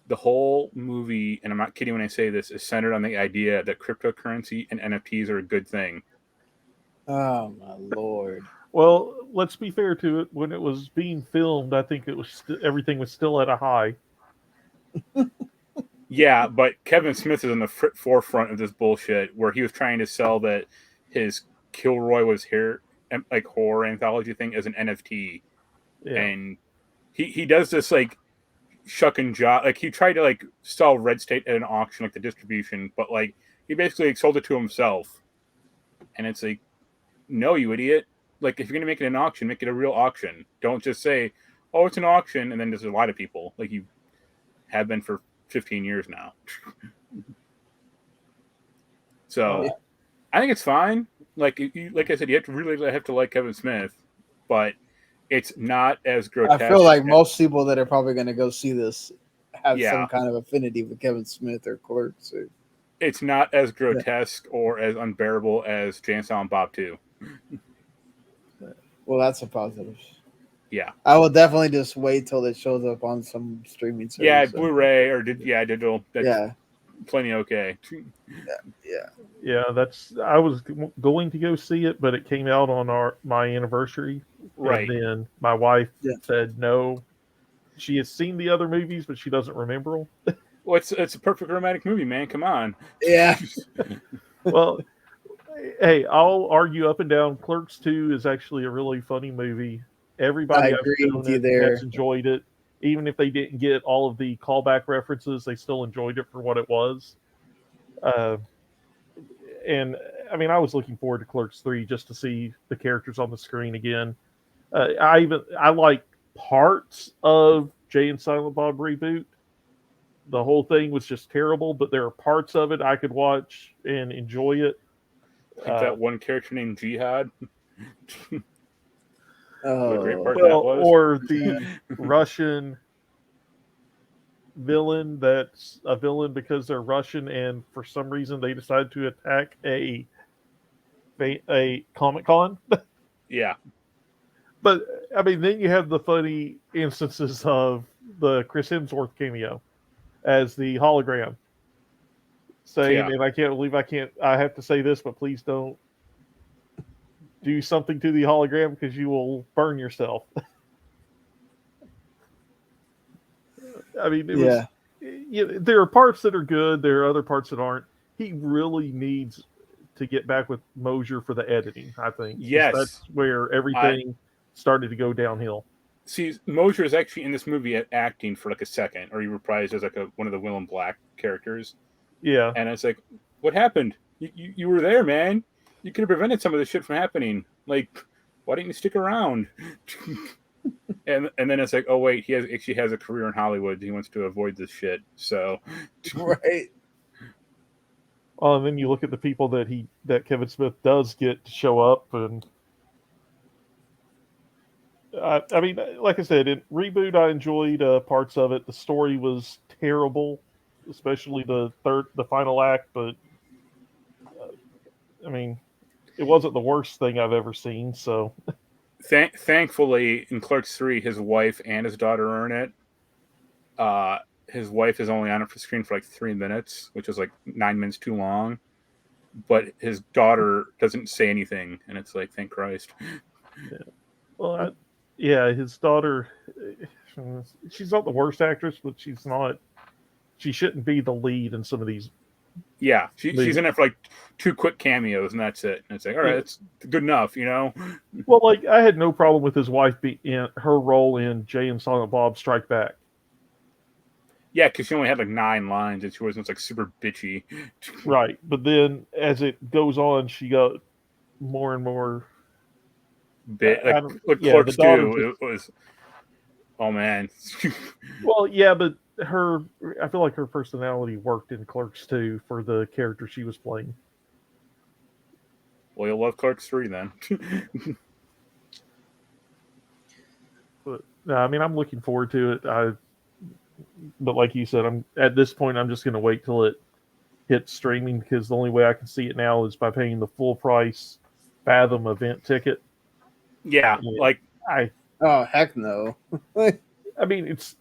the whole movie, and I'm not kidding when I say this, is centered on the idea that cryptocurrency and NFTs are a good thing. Oh my lord! Well, let's be fair to it. When it was being filmed, I think it was everything was still at a high. Yeah, but Kevin Smith is in the forefront of this bullshit, where he was trying to sell that his Kilroy was here, like horror anthology thing, as an NFT, and he does this like shuck and jaw. Like he tried to like sell Red State at an auction, like the distribution, but like he basically like, sold it to himself. And it's like, no, you idiot! Like if you're gonna make it an auction, make it a real auction. Don't just say, oh, it's an auction, and then there's a lot of people like you have been for 15 years now. So I think it's fine. Like like I said, you really have to like Kevin Smith, but it's not as grotesque. I feel like most people that are probably going to go see this have some kind of affinity with Kevin Smith or Clerks. It's not as grotesque or as unbearable as Jay and Silent Bob 2. Well, that's a positive. Yeah. I will definitely just wait till it shows up on some streaming service. Yeah, Blu-ray or digital. That's plenty okay. Yeah, I was going to go see it, but it came out on my anniversary. Right. And then my wife said no. She has seen the other movies, but she doesn't remember them. Well, it's a perfect romantic movie, man. Come on. Yeah. Well, hey, I'll argue up and down. Clerks 2 is actually a really funny movie. Everybody has enjoyed it. Even if they didn't get all of the callback references, they still enjoyed it for what it was. And I mean, I was looking forward to Clerks 3 just to see the characters on the screen again. I like parts of Jay and Silent Bob reboot. The whole thing was just terrible, but there are parts of it I could watch and enjoy it. Like that one character named Jihad. Oh, what a great part that was. Or the Russian villain that's a villain because they're Russian and for some reason they decided to attack a Comic-Con. Yeah. But, I mean, then you have the funny instances of the Chris Hemsworth cameo as the hologram. Saying, and I can't believe I have to say this, but please don't do something to the hologram because you will burn yourself. I mean, there are parts that are good. There are other parts that aren't. He really needs to get back with Mosier for the editing, I think. Yes. That's where everything started to go downhill. See, Mosier is actually in this movie acting for like a second, or he reprised as like one of the Will and Black characters. Yeah. And it's like, what happened? You were there, man. You could have prevented some of this shit from happening. Like, why didn't you stick around? and then it's like, oh wait, he actually has a career in Hollywood. He wants to avoid this shit. So, right. And then you look at the people that Kevin Smith does get to show up, and I mean, like I said, in Reboot, I enjoyed parts of it. The story was terrible, especially the final act. But I mean, it wasn't the worst thing I've ever seen. So, thankfully, in Clerks 3, his wife and his daughter are in it. His wife is only on it for screen for like 3 minutes, which is like 9 minutes too long. But his daughter doesn't say anything, and it's like, thank Christ. Yeah. Well, his daughter, she's not the worst actress, but she shouldn't be the lead in some of these. Yeah, she's in it for like 2 quick cameos, and that's it. And it's like, all right, it's good enough, you know? Well, like, I had no problem with his wife being in her role in Jay and Silent Bob Strike Back. Yeah, because she only had like 9 lines, and she wasn't like super bitchy. Right, but then as it goes on, she got more and more. Clerks 2, it was. Oh man. Well, yeah, but I feel like her personality worked in Clerks 2 for the character she was playing. Well, you'll love Clerks 3 then. But I mean, I'm looking forward to it. But like you said, at this point, I'm just going to wait till it hits streaming because the only way I can see it now is by paying the full price Fathom event ticket. Yeah, oh heck no. I mean, it's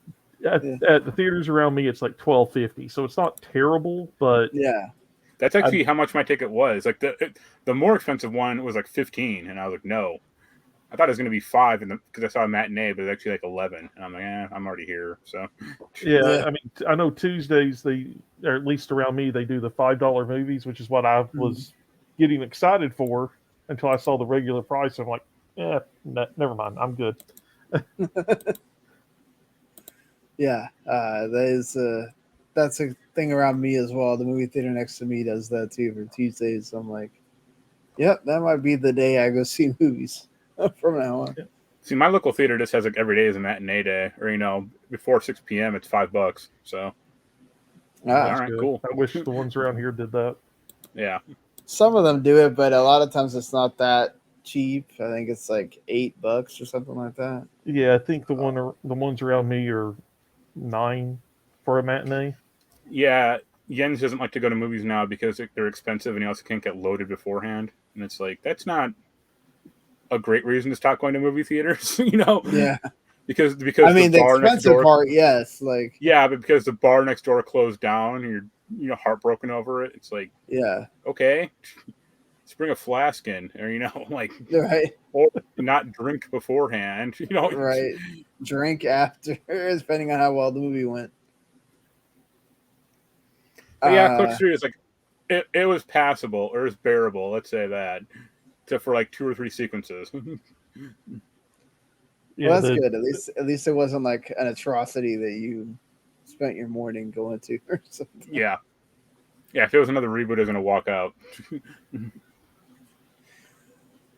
at the theaters around me, it's like $12.50, so it's not terrible, but yeah, that's actually how much my ticket was. Like the more expensive one was like $15, and I was like, no. I thought it was going to be $5 because I saw a matinee, but it's actually like $11, and I'm like, I'm already here. So yeah, I mean, I know Tuesdays or at least around me, they do the $5 movies, which is what I was getting excited for until I saw the regular price. I'm like, never mind, I'm good. Yeah, that's a thing around me as well. The movie theater next to me does that too for Tuesdays. So I'm like, yep, that might be the day I go see movies from now on. See, my local theater just has like every day is a matinee day, or before 6 p.m. it's $5. So, all right, good. cool. I wish the ones around here did that. Yeah, some of them do it, but a lot of times it's not that cheap. I think it's like $8 or something like that. Yeah, I think the ones around me are $9 for a matinee. Yeah, Jens doesn't like to go to movies now because they're expensive, and he also can't get loaded beforehand. And it's like, that's not a great reason to stop going to movie theaters, Yeah. Because I mean, the expensive part, yes, like yeah, but because the bar next door closed down, and you're heartbroken over it. It's like, yeah, okay, let's bring a flask in, or like right, or not drink beforehand, right, drink after, depending on how well the movie went. But yeah, Clerks 3 is like it was passable or it was bearable. Let's say that, except for like 2 or 3 sequences. Yeah, well, that's good. At least it wasn't like an atrocity that you spent your morning going to or something. Yeah. If it was another reboot, I was gonna walk out.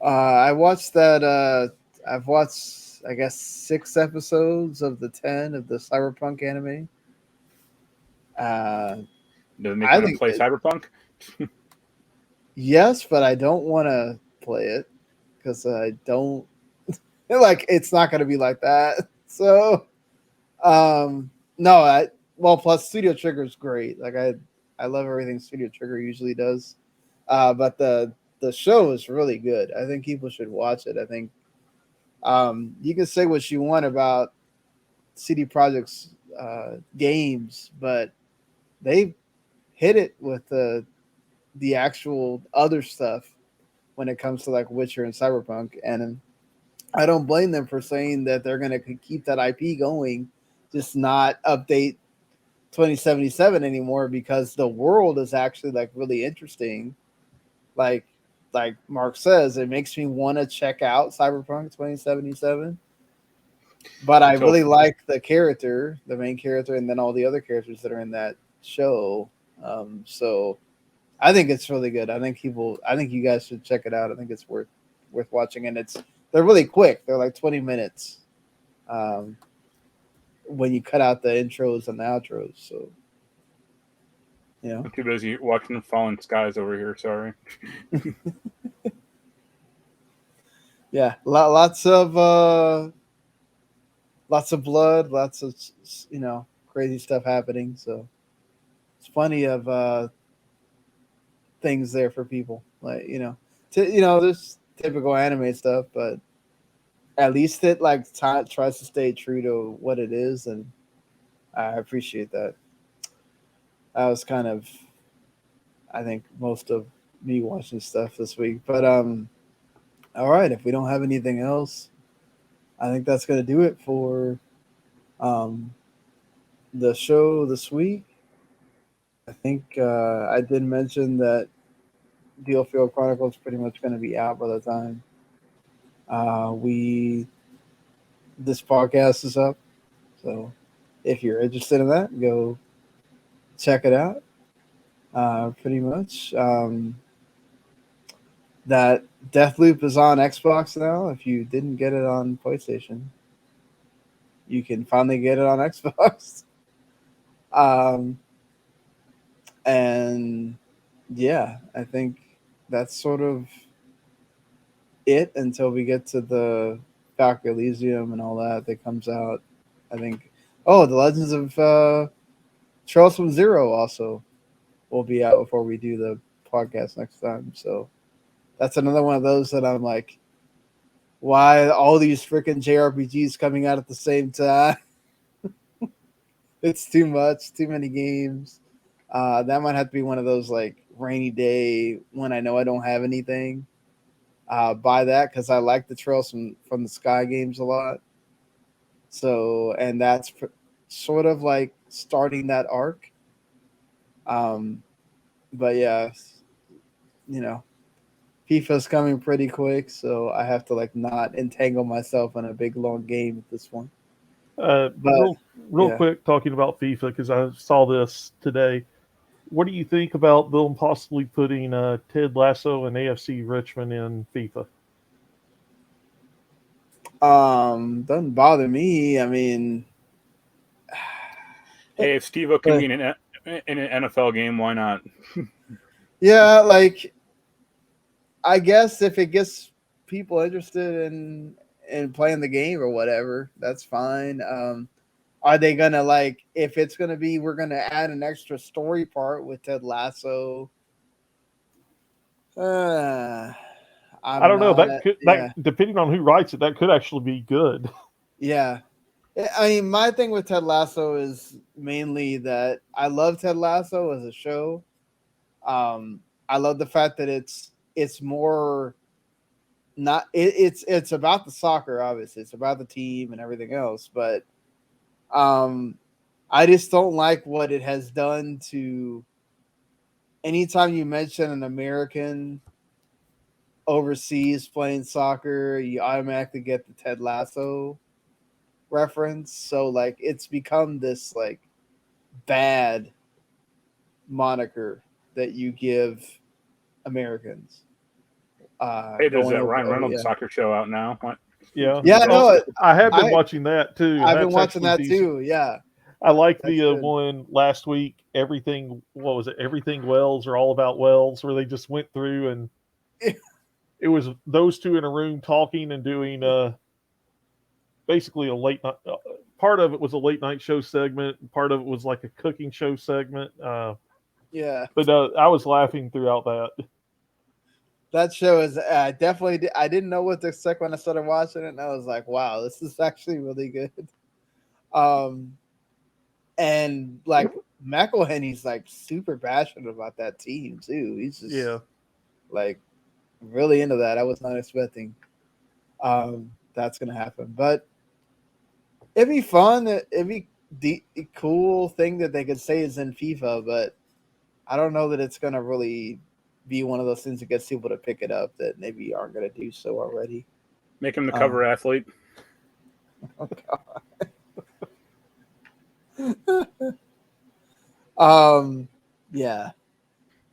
I watched that. I've watched I guess 6 episodes of the 10 of the Cyberpunk anime. Does it make me want to play Cyberpunk? Yes, but I don't want to play it because I don't like. It's not going to be like that. So, no. Plus Studio Trigger is great. Like I love everything Studio Trigger usually does. But the show is really good. I think people should watch it. I think you can say what you want about CD Projekt's games, but they hit it with the actual other stuff when it comes to like Witcher and Cyberpunk. And I don't blame them for saying that they're going to keep that IP going, just not update 2077 anymore, because the world is actually like really interesting. Like Marc says, it makes me want to check out Cyberpunk 2077. But I really like the main character, and then all the other characters that are in that show. So I think it's really good. I think you guys should check it out. I think it's worth watching, and they're really quick. They're like 20 minutes. When you cut out the intros and the outros, so I'm too busy watching the Fallen Skies over here. Sorry. Yeah, lots of blood, lots of crazy stuff happening. So it's plenty of things there for people, like there's typical anime stuff, but at least it like tries to stay true to what it is, and I appreciate that. That was kind of, I think, most of me watching stuff this week. But all right, if we don't have anything else, I think that's going to do it for the show this week. I think I did mention that Diofield Chronicle is pretty much going to be out by the time this podcast is up. So if you're interested in that, go check it out. Pretty much. That Deathloop is on Xbox now. If you didn't get it on PlayStation, you can finally get it on Xbox. And yeah, I think that's sort of it until we get to the Valkyrie Elysium and all that comes out. I think. Oh, the Legends of Trails from Zero also will be out before we do the podcast next time. So that's another one of those that I'm like, why all these freaking JRPGs coming out at the same time? It's too much, too many games. That might have to be one of those like rainy day when I know I don't have anything. Buy that because I like the Trails from the Sky games a lot. So, and that's sort of like starting that arc. But yeah, FIFA's coming pretty quick, so I have to like not entangle myself in a big long game at this point. But real quick, talking about FIFA, because I saw this today. What do you think about them possibly putting Ted Lasso and AFC Richmond in FIFA? Doesn't bother me. I mean, hey, if Steve-O can be in an NFL game, why not? Yeah, like I guess if it gets people interested in playing the game or whatever, that's fine. Are they gonna like if it's gonna be we're gonna add an extra story part with Ted Lasso? I don't know. That depending on who writes it, that could actually be good. Yeah. I mean, my thing with Ted Lasso is mainly that I love Ted Lasso as a show. I love the fact that it's more not it's about the soccer, obviously. It's about the team and everything else, but I just don't like what it has done to anytime you mention an American overseas playing soccer, you automatically get the Ted Lasso reference. So like it's become this like bad moniker that you give Americans. Hey, there's that Ryan Reynolds soccer show out now. What? Yeah. Yeah, no, I have been watching that too. I've been watching that too. Yeah. I like the one last week. Everything Wells or All About Wells, where they just went through and it was those two in a room talking and doing basically a late night. Part of it was a late night show segment. Part of it was like a cooking show segment. Yeah. But I was laughing throughout that. That show is definitely. I didn't know what to expect when I started watching it, and I was like, "Wow, this is actually really good." And like McElhenney's like super passionate about that team too. He's just like really into that. I was not expecting that's gonna happen, but it'd be fun. It'd be the cool thing that they could say is in FIFA, but I don't know that it's gonna really be one of those things that gets people to pick it up that maybe aren't gonna do so already. Make him the cover athlete. Oh God. Yeah.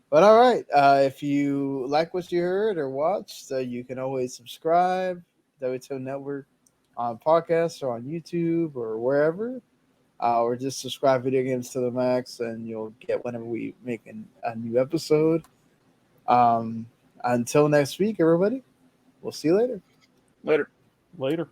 But all right. If you like what you heard or watched, you can always subscribe to WTO Network on podcasts or on YouTube or wherever. Or just subscribe Video Games to the Max and you'll get whenever we make a new episode. Until next week, everybody. We'll see you later. Later. Later.